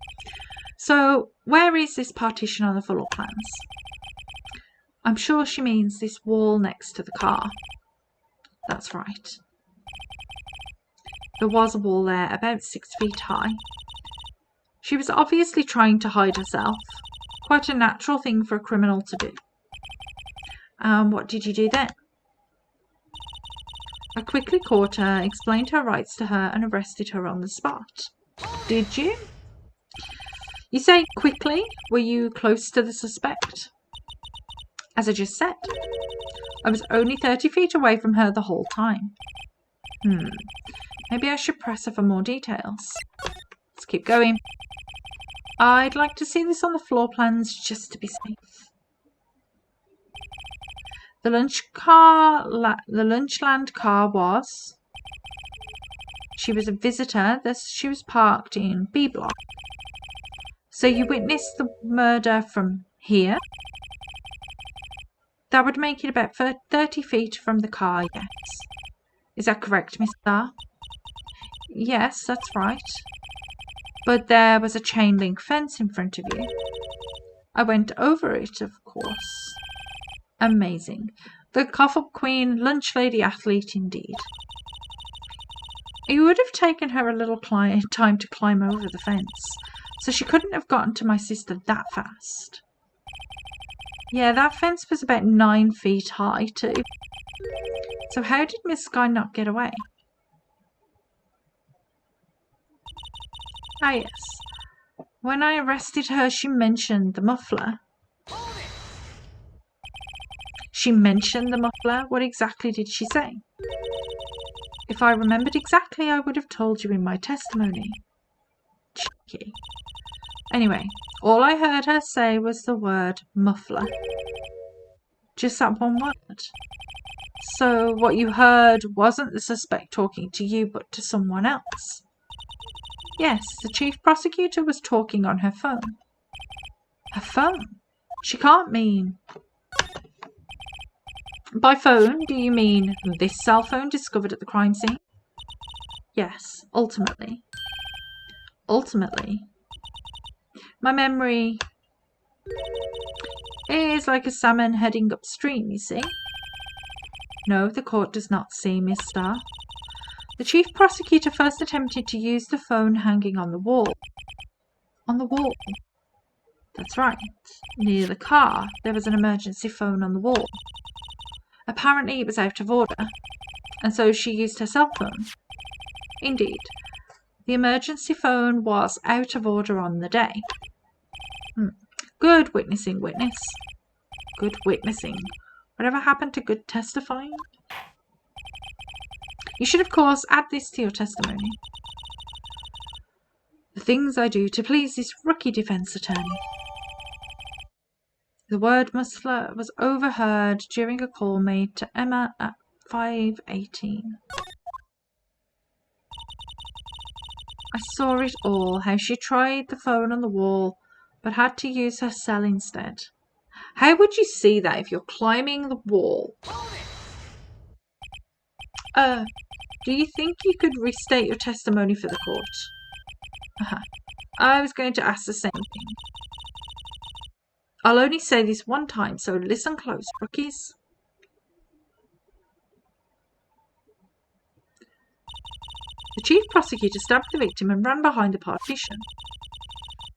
So, where is this partition on the floor plans? I'm sure she means this wall next to the car. That's right. There was a wall there, about 6 feet high. She was obviously trying to hide herself. Quite a natural thing for a criminal to do. What did you do then? I quickly caught her, explained her rights to her, and arrested her on the spot. Did you? You say quickly? Were you close to the suspect? As I just said, I was only 30 feet away from her the whole time. Maybe I should press her for more details. Let's keep going. I'd like to see this on the floor plans just to be safe. The Lunchland car was. She was a visitor. She was parked in B block. So you witnessed the murder from here? That would make it about 30 feet from the car, yes. Is that correct, Miss Starr? Yes, that's right. But there was a chain link fence in front of you. I went over it, of course. Amazing. The Coffle Queen, lunch lady athlete indeed. It would have taken her a little time to climb over the fence, so she couldn't have gotten to my sister that fast. Yeah, that fence was about 9 feet high too. So how did Miss Sky not get away? Ah yes. When I arrested her, she mentioned the muffler. She mentioned the muffler? What exactly did she say? If I remembered exactly, I would have told you in my testimony. Cheeky. Anyway, all I heard her say was the word muffler. Just that one word. So what you heard wasn't the suspect talking to you, but to someone else. Yes, the chief prosecutor was talking on her phone. Her phone? She can't mean... By phone, do you mean this cell phone discovered at the crime scene? Yes, ultimately. Ultimately. My memory is like a salmon heading upstream, you see. No, the court does not see, Miss Starr. The chief prosecutor first attempted to use the phone hanging on the wall. On the wall? That's right. Near the car, there was an emergency phone on the wall. Apparently it was out of order, and so she used her cell phone. Indeed, the emergency phone was out of order on the day. Good witnessing, witness. Good witnessing. Whatever happened to good testifying? You should, of course, add this to your testimony. The things I do to please this rookie defense attorney. The word muscular was overheard during a call made to Emma at 5:18. I saw it all, how she tried the phone on the wall, but had to use her cell instead. How would you see that if you're climbing the wall? Do you think you could restate your testimony for the court? I was going to ask the same thing. I'll only say this one time, so listen close, rookies. The chief prosecutor stabbed the victim and ran behind the partition.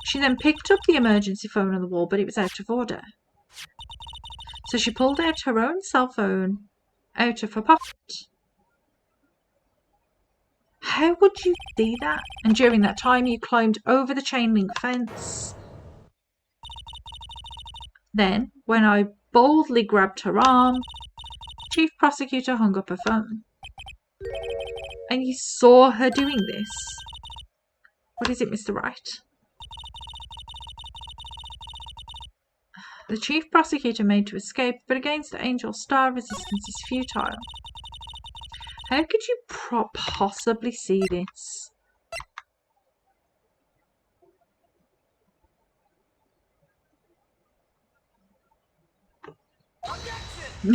She then picked up the emergency phone on the wall, but it was out of order. So she pulled out her own cell phone out of her pocket. How would you see that? And during that time, you climbed over the chain link fence. Then, when I boldly grabbed her arm, Chief Prosecutor hung up her phone. And you saw her doing this. What is it, Mr. Wright? The Chief Prosecutor made to escape, but against Angel Star, resistance is futile. How could you possibly see this?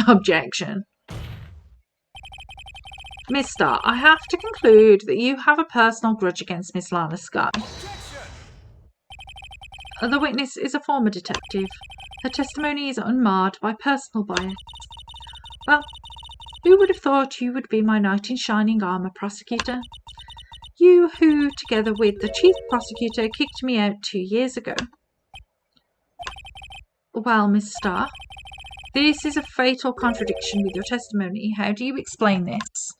Objection. Miss Starr, I have to conclude that you have a personal grudge against Miss Lana Skye. The witness is a former detective. Her testimony is unmarred by personal bias. Well, who would have thought you would be my knight in shining armour, prosecutor? You who, together with the chief prosecutor, kicked me out 2 years ago. Well, Miss Starr, this is a fatal contradiction with your testimony. How do you explain this?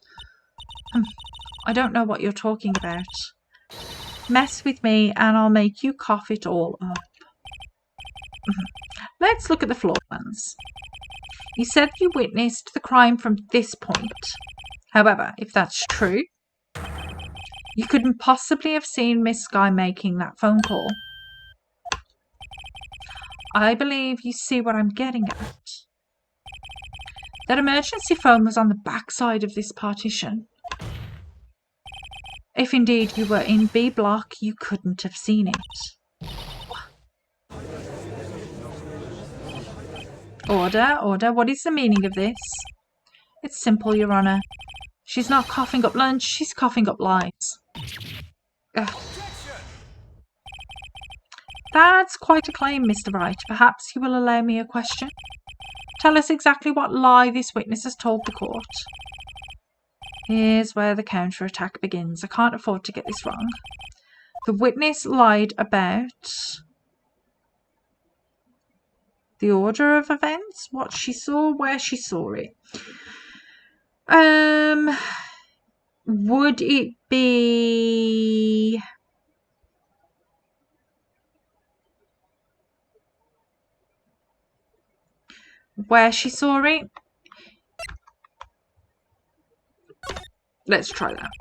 I don't know what you're talking about. Mess with me and I'll make you cough it all up. Let's look at the floor plans. You said you witnessed the crime from this point. However, if that's true, you couldn't possibly have seen Miss Skye making that phone call. I believe you see what I'm getting at. That emergency phone was on the back side of this partition. If indeed you were in B block, you couldn't have seen it. Order, order. What is the meaning of this? It's simple, Your Honour. She's not coughing up lunch, she's coughing up lies. Ugh. That's quite a claim, Mr. Wright. Perhaps you will allow me a question? Tell us exactly what lie this witness has told the court. Here's where the counter-attack begins. I can't afford to get this wrong. The witness lied about the order of events, what she saw, where she saw it. Would it be where she saw it? Let's try that.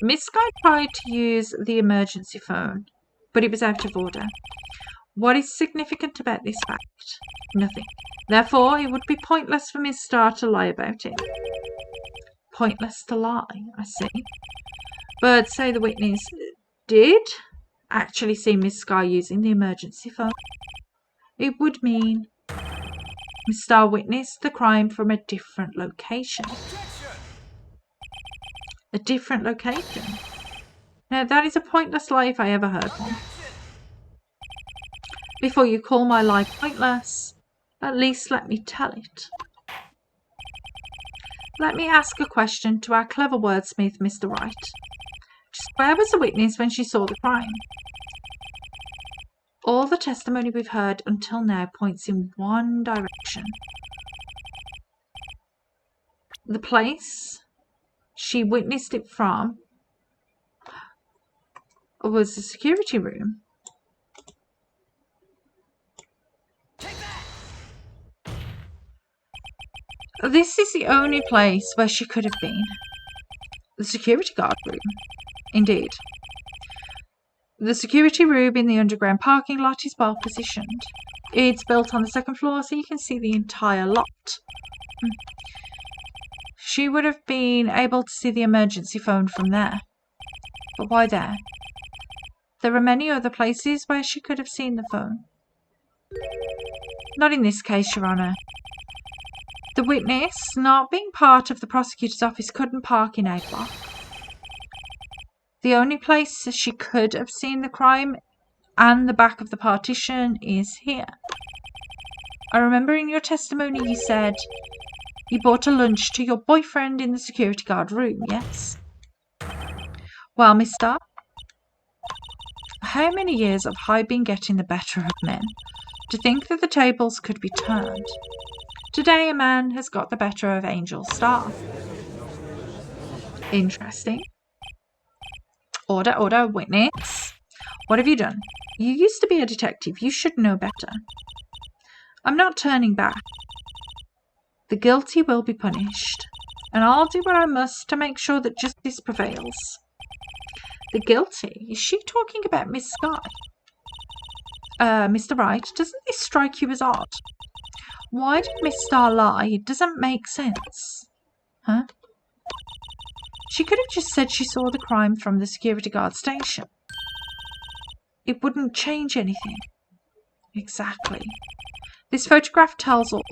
Miss Skye tried to use the emergency phone, but it was out of order. What is significant about this fact? Nothing. Therefore, it would be pointless for Miss Starr to lie about it. Pointless to lie, I see. But say the witness did actually see Miss Skye using the emergency phone. It would mean Miss Starr witnessed the crime from a different location. A different location? Now, that is a pointless lie if I ever heard one. Before you call my lie pointless, at least let me tell it. Let me ask a question to our clever wordsmith, Mr. Wright. Just where was the witness when she saw the crime? All the testimony we've heard until now points in one direction. The place she witnessed it from was the security room. This is the only place where she could have been. The security guard room. Indeed. The security room in the underground parking lot is well positioned. It's built on the second floor, so you can see the entire lot. She would have been able to see the emergency phone from there. But why there? There are many other places where she could have seen the phone. Not in this case, Your Honour. The witness, not being part of the prosecutor's office, couldn't park in A block. The only place she could have seen the crime and the back of the partition is here. I remember in your testimony you said you bought a lunch to your boyfriend in the security guard room, yes? Well, Miss Starr, how many years have I been getting the better of men to think that the tables could be turned? Today a man has got the better of Angel Starr. Interesting. Order, witness. What have you done? You used to be a detective. You should know better. I'm not turning back. The guilty will be punished, and I'll do what I must to make sure that justice prevails. The guilty? Is she talking about Miss Sky? Mr. Wright, doesn't this strike you as odd? Why did Miss Starr lie? It doesn't make sense. Huh? She could have just said she saw the crime from the security guard station. It wouldn't change anything. Exactly. This photograph tells all.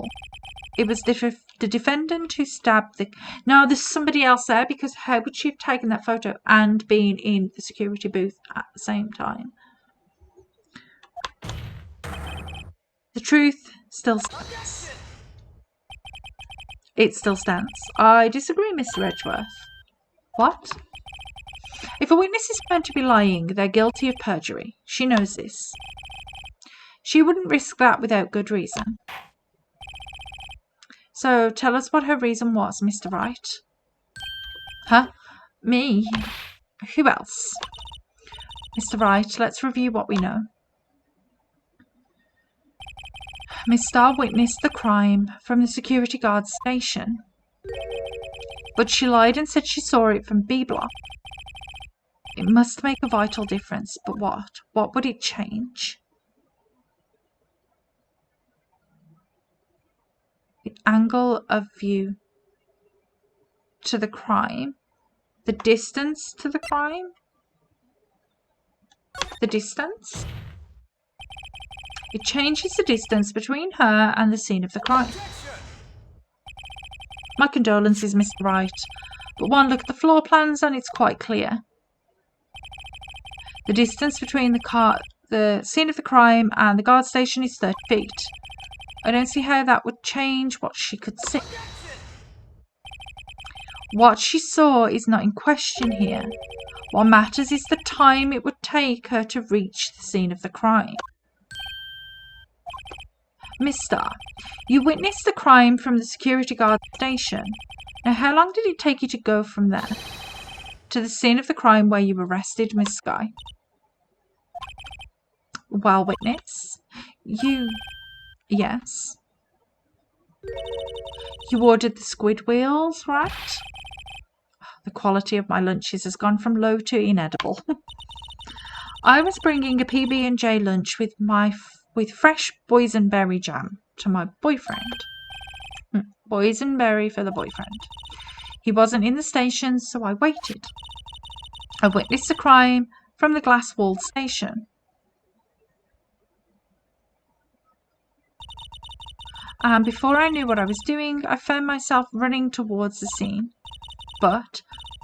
It was the defendant who stabbed the... No, there's somebody else there, because how would she have taken that photo and been in the security booth at the same time? The truth still stands. It still stands. I disagree, Mr. Edgeworth. What? If a witness is found to be lying, they're guilty of perjury. She knows this. She wouldn't risk that without good reason. So tell us what her reason was, Mr. Wright. Huh? Me? Who else? Mr. Wright, let's review what we know. Miss Starr witnessed the crime from the security guard station, but she lied and said she saw it from B block. It must make a vital difference, but what? What would it change? The angle of view to the crime, the distance to the crime, the distance. It changes the distance between her and the scene of the crime. My condolences, Mr. Wright, but one look at the floor plans and it's quite clear. The distance between the scene of the crime and the guard station is 30 feet. I don't see how that would change what she could see. What she saw is not in question here. What matters is the time it would take her to reach the scene of the crime. Miss Starr, you witnessed the crime from the security guard station. Now, how long did it take you to go from there to the scene of the crime where you arrested Miss Sky? Well, witness, you... Yes. You ordered the squid wheels, right? The quality of my lunches has gone from low to inedible. I was bringing a PB&J lunch with fresh boysenberry jam to my boyfriend. Boysenberry for the boyfriend. He wasn't in the station, so I waited. I witnessed the crime from the glass-walled station. and before I knew what I was doing, I found myself running towards the scene. But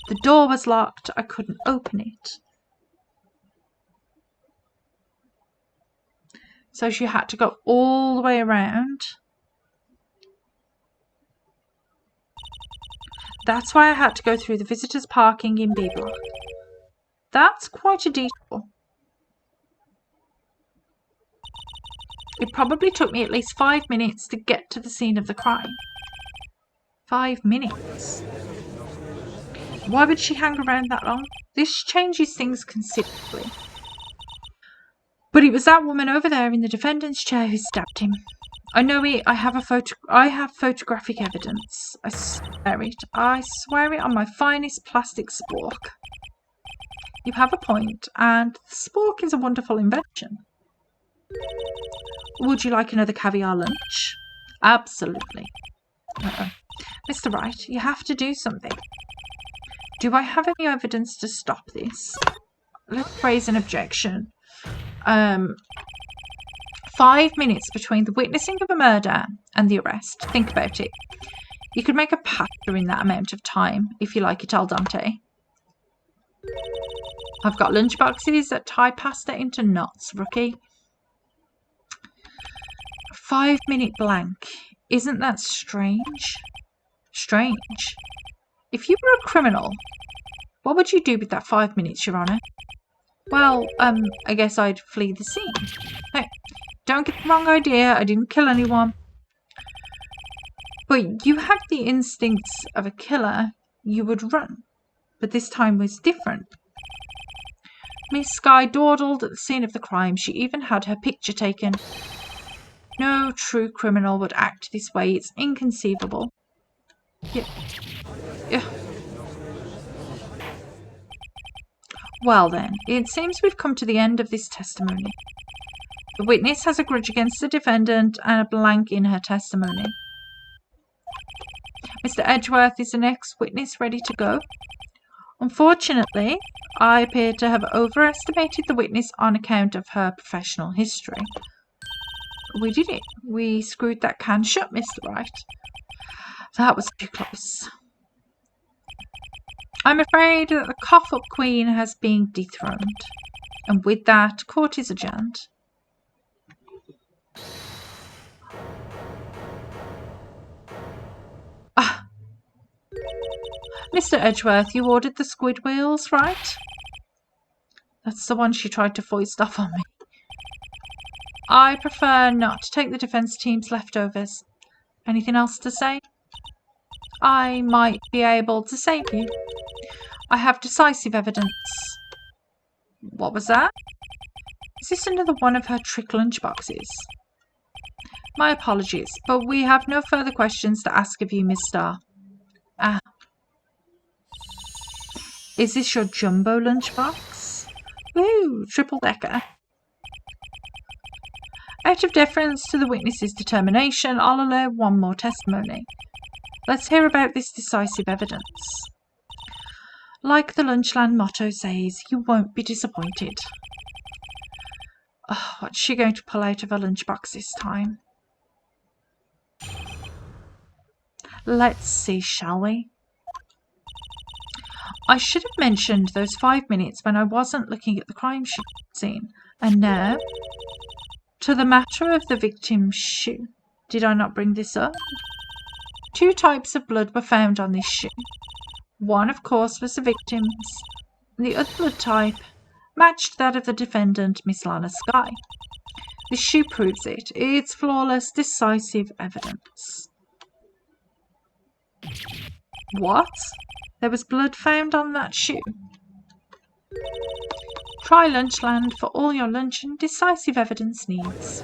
the door was locked. I couldn't open it. So she had to go all the way around. That's why I had to go through the visitors' parking in B block. That's quite a detour. It probably took me at least 5 minutes to get to the scene of the crime. 5 minutes? Why would she hang around that long? This changes things considerably. But it was that woman over there in the defendant's chair who stabbed him. I know it. I have photographic evidence. I swear it. I swear it on my finest plastic spork. You have a point, and the spork is a wonderful invention. Would you like another caviar lunch? Absolutely. Mr. Wright, you have to do something. Do I have any evidence to stop this? Let's raise an objection. 5 minutes between the witnessing of a murder and the arrest. Think about it. You could make a pasta in that amount of time, if you like it al dente. I've got lunchboxes that tie pasta into knots, rookie. 5-minute blank. Isn't that strange? Strange. If you were a criminal, what would you do with that 5 minutes, Your Honour? Well, I guess I'd flee the scene. Hey, don't get the wrong idea. I didn't kill anyone. But you have the instincts of a killer. You would run. But this time was different. Miss Skye dawdled at the scene of the crime. She even had her picture taken. No true criminal would act this way. It's inconceivable. Yeah. Well then, it seems we've come to the end of this testimony. The witness has a grudge against the defendant and a blank in her testimony. Mr. Edgeworth is the next witness ready to go. Unfortunately, I appear to have overestimated the witness on account of her professional history. We did it. We screwed that can shut, Mr. Wright. That was too close. I'm afraid that the cough-up queen has been dethroned. And with that, court is adjourned. Mr. Edgeworth, you ordered the squid wheels, right? That's the one she tried to foist off on me. I prefer not to take the defence team's leftovers. Anything else to say? I might be able to save you. I have decisive evidence. What was that? Is this another one of her trick lunchboxes? My apologies, but we have no further questions to ask of you, Miss Starr. Is this your jumbo lunchbox? Woo, triple decker. Out of deference to the witness's determination, I'll allow one more testimony. Let's hear about this decisive evidence. Like the Lunchland motto says, you won't be disappointed. Oh, what's she going to pull out of her lunchbox this time? Let's see, shall we? I should have mentioned those 5 minutes when I wasn't looking at the crime scene. And now, to the matter of the victim's shoe. Did I not bring this up? 2 types of blood were found on this shoe. One, of course, was the victim's. The other blood type matched that of the defendant, Miss Lana Skye. This shoe proves it. It's flawless, decisive evidence. What? There was blood found on that shoe. Try Lunchland for all your lunch and decisive evidence needs.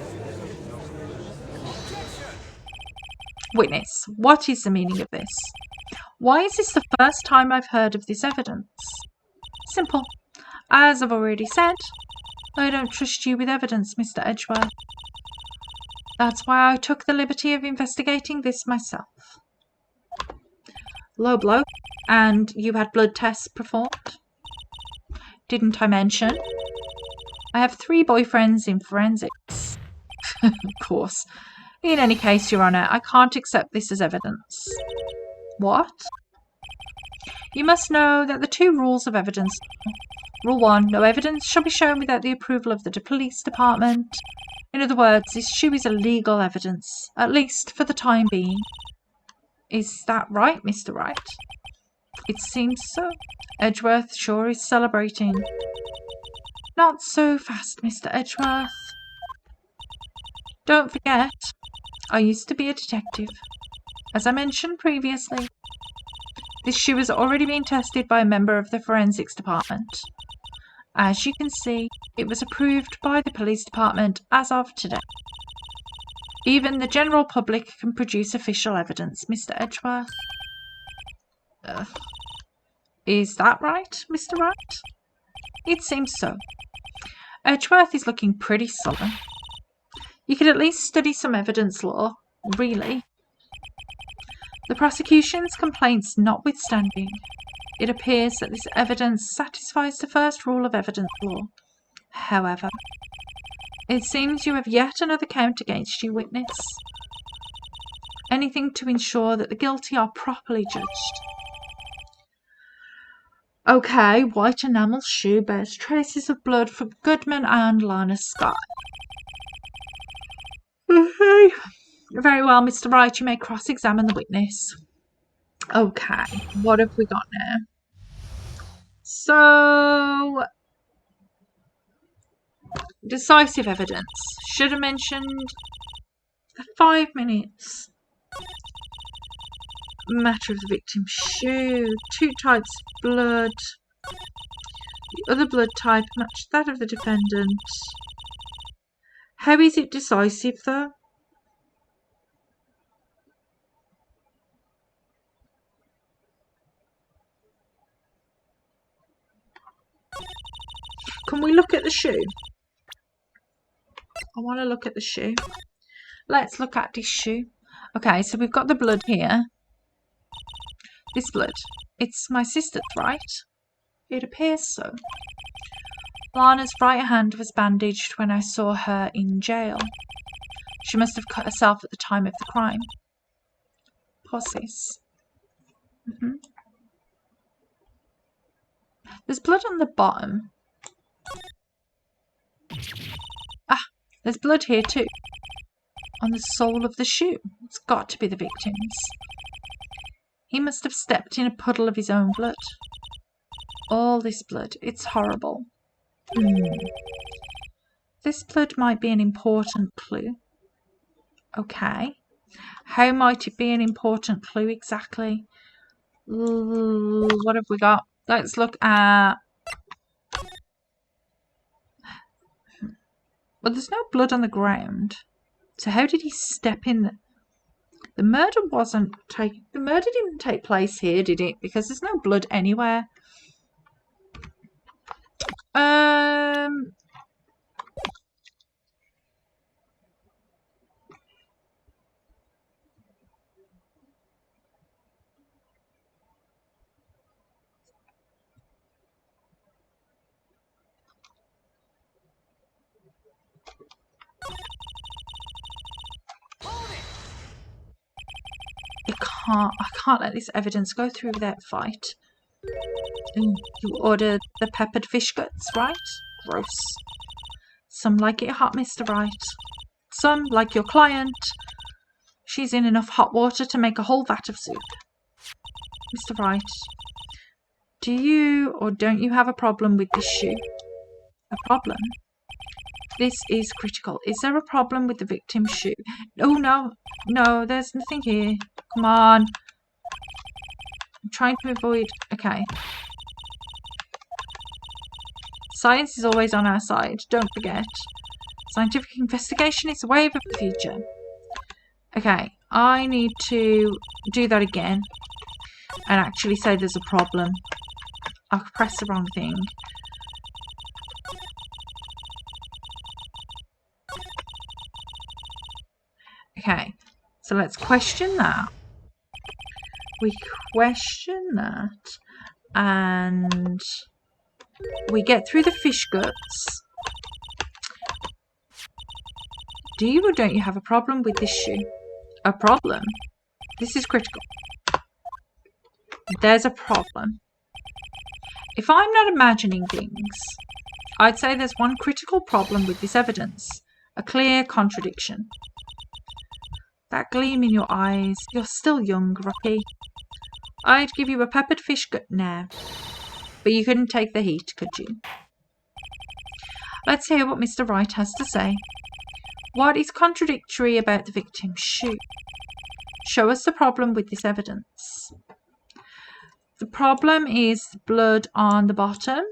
Witness, what is the meaning of this? Why is this the first time I've heard of this evidence? Simple. As I've already said, I don't trust you with evidence, Mr. Edgeworth. That's why I took the liberty of investigating this myself. Low blow. And you had blood tests performed? Didn't I mention? I have 3 boyfriends in forensics. Of course. In any case, Your Honour, I can't accept this as evidence. What? You must know that the 2 rules of evidence. Rule 1, no evidence shall be shown without the approval of the police department. In other words, this shoe is illegal evidence, at least for the time being. Is that right, Mr. Wright? It seems so. Edgeworth sure is celebrating. Not so fast, Mr. Edgeworth. Don't forget, I used to be a detective. As I mentioned previously, this shoe has already been tested by a member of the forensics department. As you can see, it was approved by the police department as of today. Even the general public can produce official evidence, Mr. Edgeworth. Is that right, Mr. Wright? It seems so. Edgeworth is looking pretty sullen. You could at least study some evidence law, really. The prosecution's complaints notwithstanding, it appears that this evidence satisfies the first rule of evidence law. However, it seems you have yet another count against you, witness. Anything to ensure that the guilty are properly judged. Okay, white enamel shoe bears traces of blood from Goodman and Lana Scott. Okay. Very well, Mr. Wright, you may cross-examine the witness. Okay, what have we got now? So, decisive evidence. Should have mentioned 5 minutes. Matter of the victim's shoe. 2 types of blood. The other blood type matched that of the defendant. How is it decisive, though? Can we look at the shoe? I want to look at the shoe. Let's look at this shoe. Okay, so we've got the blood here. This blood. It's my sister's, right? It appears so. Lana's right hand was bandaged when I saw her in jail. She must have cut herself at the time of the crime. Posses. There's blood on the bottom. There's blood here too. On the sole of the shoe. It's got to be the victim's. He must have stepped in a puddle of his own blood. All this blood. It's horrible. This blood might be an important clue. Okay. How might it be an important clue exactly? What have we got? Let's look at... Well, there's no blood on the ground. So how did he step in? The murder didn't take place here, did it? Because there's no blood anywhere. I can't let this evidence go through without fight. You ordered the peppered fish guts, right? Gross. Some like it hot, Mr. Wright. Some, like your client, she's in enough hot water to make a whole vat of soup. Mr. Wright, do you or don't you have a problem with this shoe? A problem? This is critical. Is there a problem with the victim's shoe? Oh, no. No, there's nothing here. Come on. I'm trying to avoid... Okay. Science is always on our side. Don't forget. Scientific investigation is the wave of the future. Okay. I need to do that again. And actually say there's a problem. I pressed the wrong thing. Okay, so let's question that. We question that, and we get through the fish guts. Do you or don't you have a problem with this shoe? A problem? This is critical. There's a problem. If I'm not imagining things, I'd say there's one critical problem with this evidence. A clear contradiction. That gleam in your eyes. You're still young, Rocky. I'd give you a peppered fish gut now. But you couldn't take the heat, could you? Let's hear what Mr. Wright has to say. What is contradictory about the victim's shoe? Show us the problem with this evidence. The problem is blood on the bottom.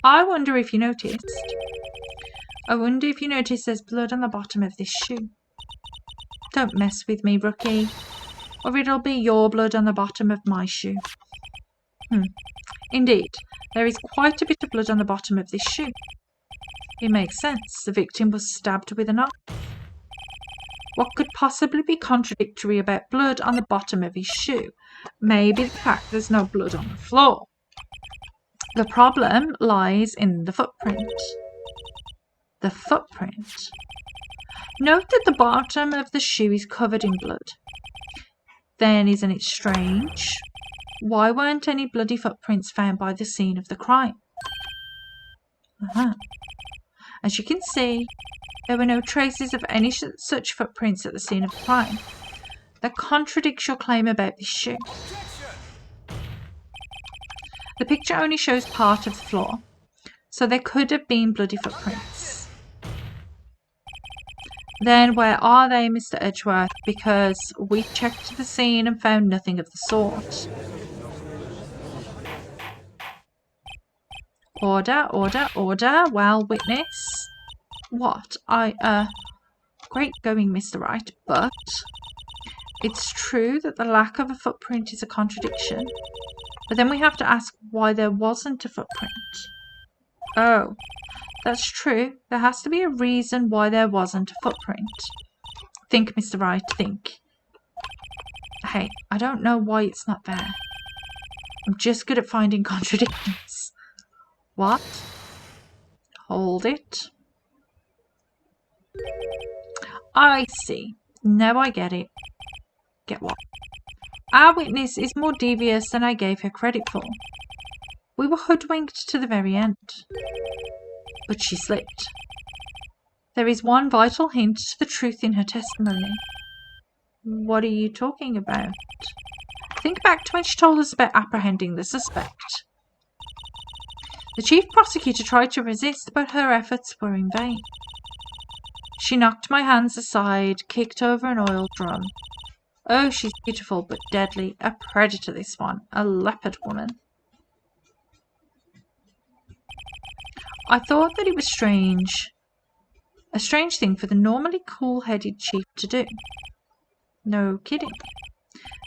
I wonder if you noticed. I wonder if you noticed there's blood on the bottom of this shoe. Don't mess with me, Rookie, or it'll be your blood on the bottom of my shoe. Indeed, there is quite a bit of blood on the bottom of this shoe. It makes sense. The victim was stabbed with a knife. What could possibly be contradictory about blood on the bottom of his shoe? Maybe the fact there's no blood on the floor. The problem lies in the footprint. The footprint. Note that the bottom of the shoe is covered in blood. Then isn't it strange? Why weren't any bloody footprints found by the scene of the crime? As you can see, there were no traces of any such footprints at the scene of the crime. That contradicts your claim about this shoe. The picture only shows part of the floor, so there could have been bloody footprints. Then where are they, Mr. Edgeworth? Because we checked the scene and found nothing of the sort. Order, order, order. Well, witness. What? Great going, Mr. Wright, but it's true that the lack of a footprint is a contradiction. But then we have to ask why there wasn't a footprint. Oh, that's true. There has to be a reason why there wasn't a footprint. Think, Mr. Wright, think. Hey, I don't know why it's not there. I'm just good at finding contradictions. What? Hold it. I see. Now I get it. Get what? Our witness is more devious than I gave her credit for. We were hoodwinked to the very end. But she slipped. There is one vital hint to the truth in her testimony. What are you talking about? Think back to when she told us about apprehending the suspect. The chief prosecutor tried to resist, but her efforts were in vain. She knocked my hands aside, kicked over an oil drum. Oh, she's beautiful but deadly. A predator, this one. A leopard woman. I thought that it was strange. A strange thing for the normally cool-headed chief to do. No kidding.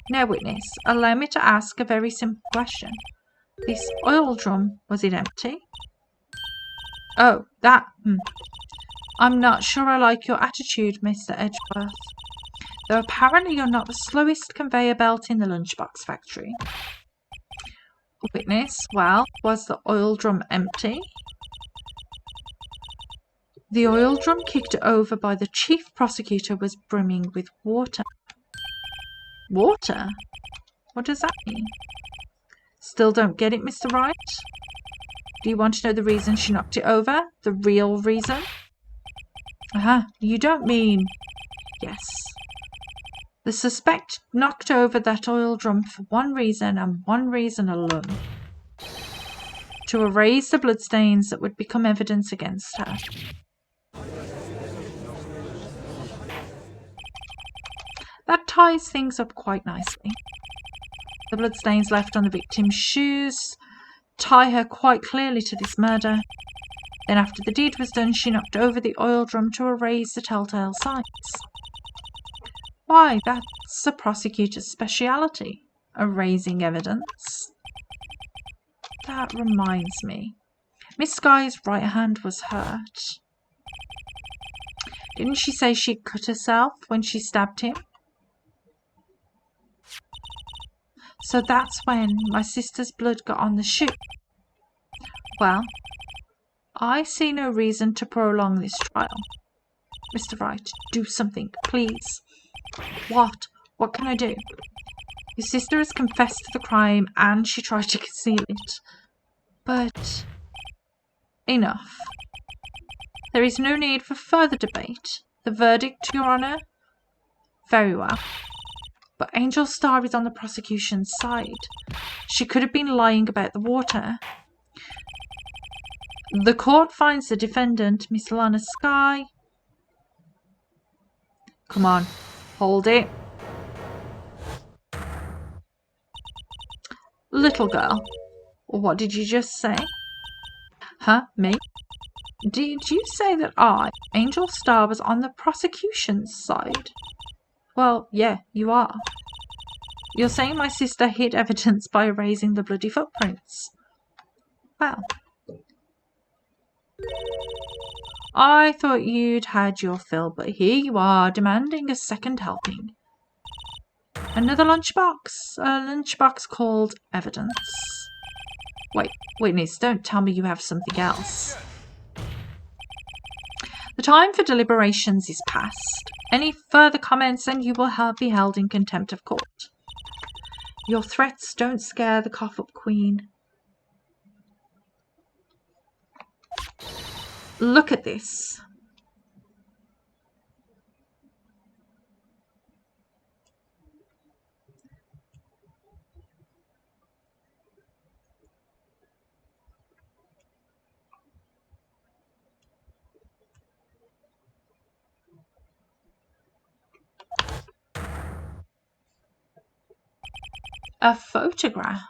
Now, witness, allow me to ask a very simple question. This oil drum, was it empty? Oh, that. I'm not sure I like your attitude, Mr. Edgeworth. Though apparently you're not the slowest conveyor belt in the lunchbox factory. Witness, well, was the oil drum empty? The oil drum kicked over by the chief prosecutor was brimming with water. Water? What does that mean? Still don't get it, Mr. Wright? Do you want to know the reason she knocked it over? The real reason? You don't mean... Yes. The suspect knocked over that oil drum for one reason and one reason alone. To erase the bloodstains that would become evidence against her. That ties things up quite nicely. The bloodstains left on the victim's shoes tie her quite clearly to this murder. Then after the deed was done, she knocked over the oil drum to erase the telltale signs. Why, that's a prosecutor's speciality, erasing evidence. That reminds me. Miss Skye's right hand was hurt. Didn't she say she cut herself when she stabbed him? So that's when my sister's blood got on the shoe. Well, I see no reason to prolong this trial. Mr. Wright, do something, please. What? What can I do? Your sister has confessed to the crime and she tried to conceal it. But enough. There is no need for further debate. The verdict, Your Honour? Very well. But Angel Star is on the prosecution's side. She could have been lying about the water. The court finds the defendant, Miss Lana Skye. Come on, hold it. Little girl, what did you just say? Huh, me? Did you say that I, Angel Star, was on the prosecution's side? Well, yeah, you are. You're saying my sister hid evidence by erasing the bloody footprints. Well, I thought you'd had your fill, but here you are, demanding a second helping. Another lunchbox? A lunchbox called evidence. Wait, witness, don't tell me you have something else. The time for deliberations is past. Any further comments and you will be held in contempt of court. Your threats don't scare the cough-up queen. Look at this. A photograph.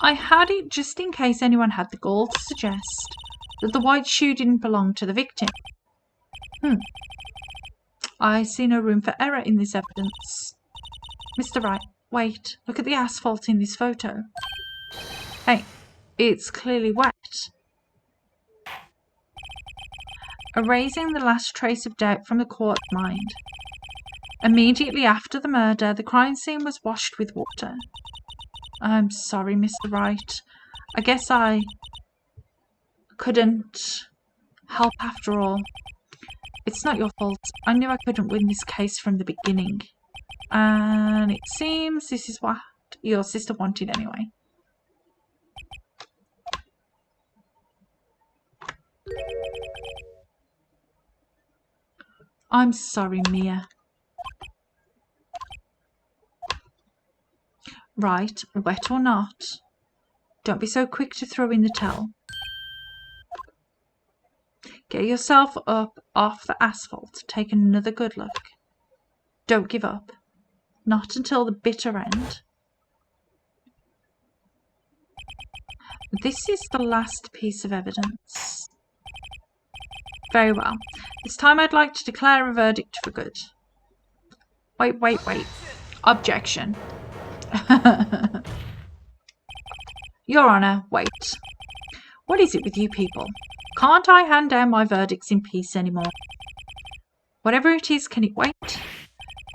I had it just in case anyone had the gall to suggest that the white shoe didn't belong to the victim. I see no room for error in this evidence. Mr. Wright, wait, look at the asphalt in this photo. Hey, it's clearly wet. Erasing the last trace of doubt from the court mind. Immediately after the murder, the crime scene was washed with water. I'm sorry, Mr. Wright. I guess I couldn't help after all. It's not your fault. I knew I couldn't win this case from the beginning. And it seems this is what your sister wanted anyway. I'm sorry, Mia. Right, wet or not. Don't be so quick to throw in the towel. Get yourself up off the asphalt. Take another good look. Don't give up. Not until the bitter end. This is the last piece of evidence. Very well. This time I'd like to declare a verdict for good. Wait. Objection. Your Honour, wait. What is it with you people? Can't I hand down my verdicts in peace anymore? Whatever it is, can it wait?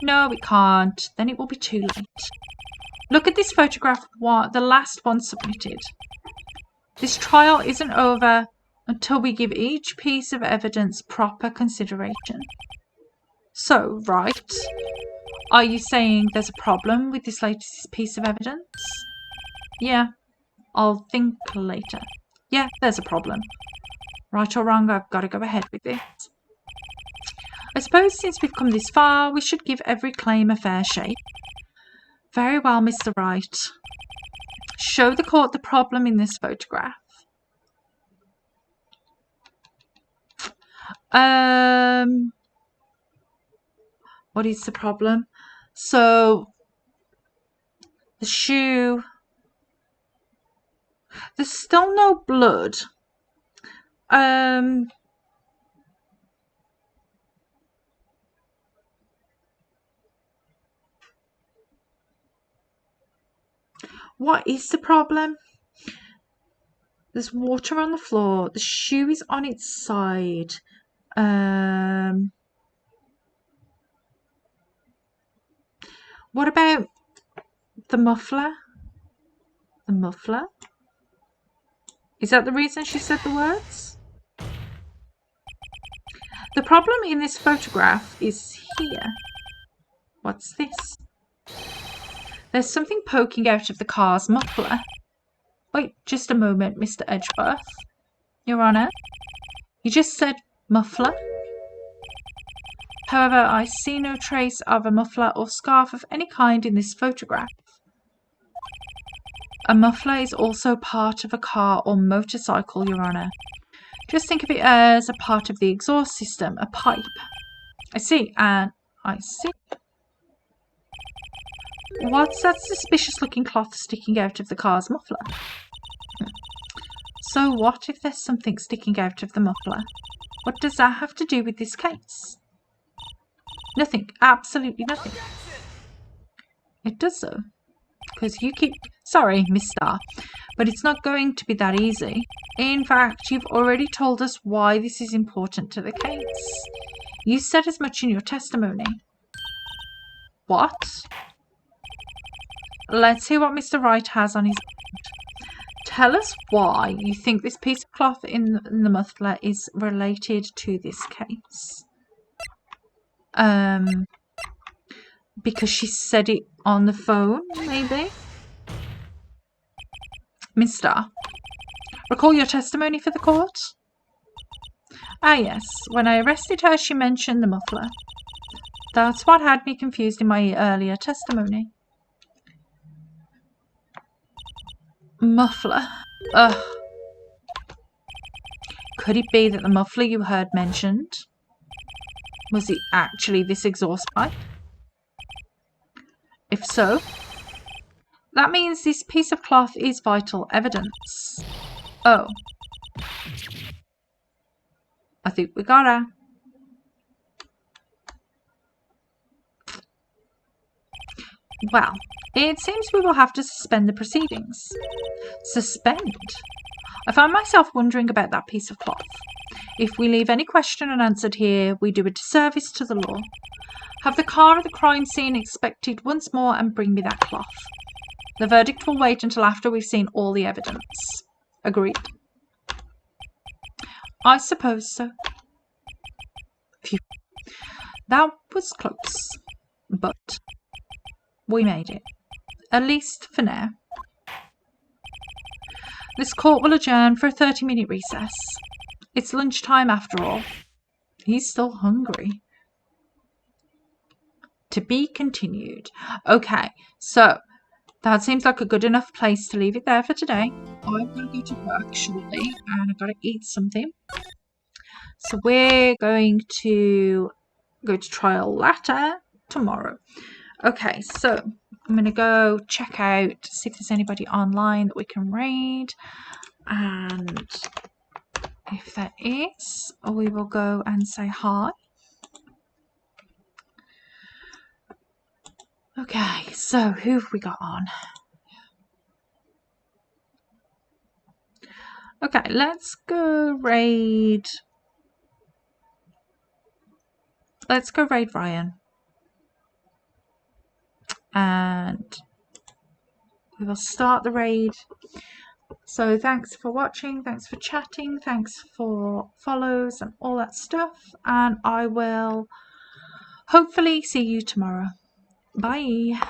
No, it can't. Then it will be too late. Look at this photograph, the last one submitted. This trial isn't over until we give each piece of evidence proper consideration. So, right, are you saying there's a problem with this latest piece of evidence? Yeah, I'll think later. Yeah, there's a problem. Right or wrong, I've got to go ahead with this. I suppose since we've come this far, we should give every claim a fair shake. Very well, Mr. Wright. Show the court the problem in this photograph. What is the problem? So, the shoe... There's still no blood. What is the problem? There's water on the floor. The shoe is on its side. What about the muffler? The muffler? Is that the reason she said the words? The problem in this photograph is here. What's this? There's something poking out of the car's muffler. Wait, just a moment, Mr. Edgeworth. Your Honour, you just said muffler? However, I see no trace of a muffler or scarf of any kind in this photograph. A muffler is also part of a car or motorcycle, Your Honour. Just think of it as a part of the exhaust system, a pipe. I see, and I see. What's that suspicious-looking cloth sticking out of the car's muffler? So what if there's something sticking out of the muffler? What does that have to do with this case? Nothing. Absolutely nothing. It does so. Because you keep... Sorry, Miss Starr, but it's not going to be that easy. In fact, you've already told us why this is important to the case. You said as much in your testimony. What? Let's hear what Mr. Wright has on his mind. Tell us why you think this piece of cloth in the muffler is related to this case. Because she said it on the phone, maybe? Miss Starr, recall your testimony for the court? Ah, yes. When I arrested her, she mentioned the muffler. That's what had me confused in my earlier testimony. Muffler. Ugh. Could it be that the muffler you heard mentioned was it actually this exhaust pipe? If so, that means this piece of cloth is vital evidence. Oh. I think we got her. Well, it seems we will have to suspend the proceedings. Suspend? I find myself wondering about that piece of cloth. If we leave any question unanswered here, we do a disservice to the law. Have the car at the crime scene inspected once more and bring me that cloth. The verdict will wait until after we've seen all the evidence. Agreed? I suppose so. Phew. That was close, but we made it. At least for now. This court will adjourn for a 30-minute recess. It's lunchtime after all. He's still hungry. To be continued. Okay, so that seems like a good enough place to leave it there for today. I'm going to go to work shortly and I've got to eat something. So we're going to go to trial later tomorrow. Okay, so I'm going to go check out, see if there's anybody online that we can raid. And if there is, we will go and say hi. Okay, so who have we got on? Okay, let's go raid. Let's go raid Ryan. And we will start the raid. So thanks for watching, thanks for chatting, thanks for follows and all that stuff. And I will hopefully see you tomorrow. Bye.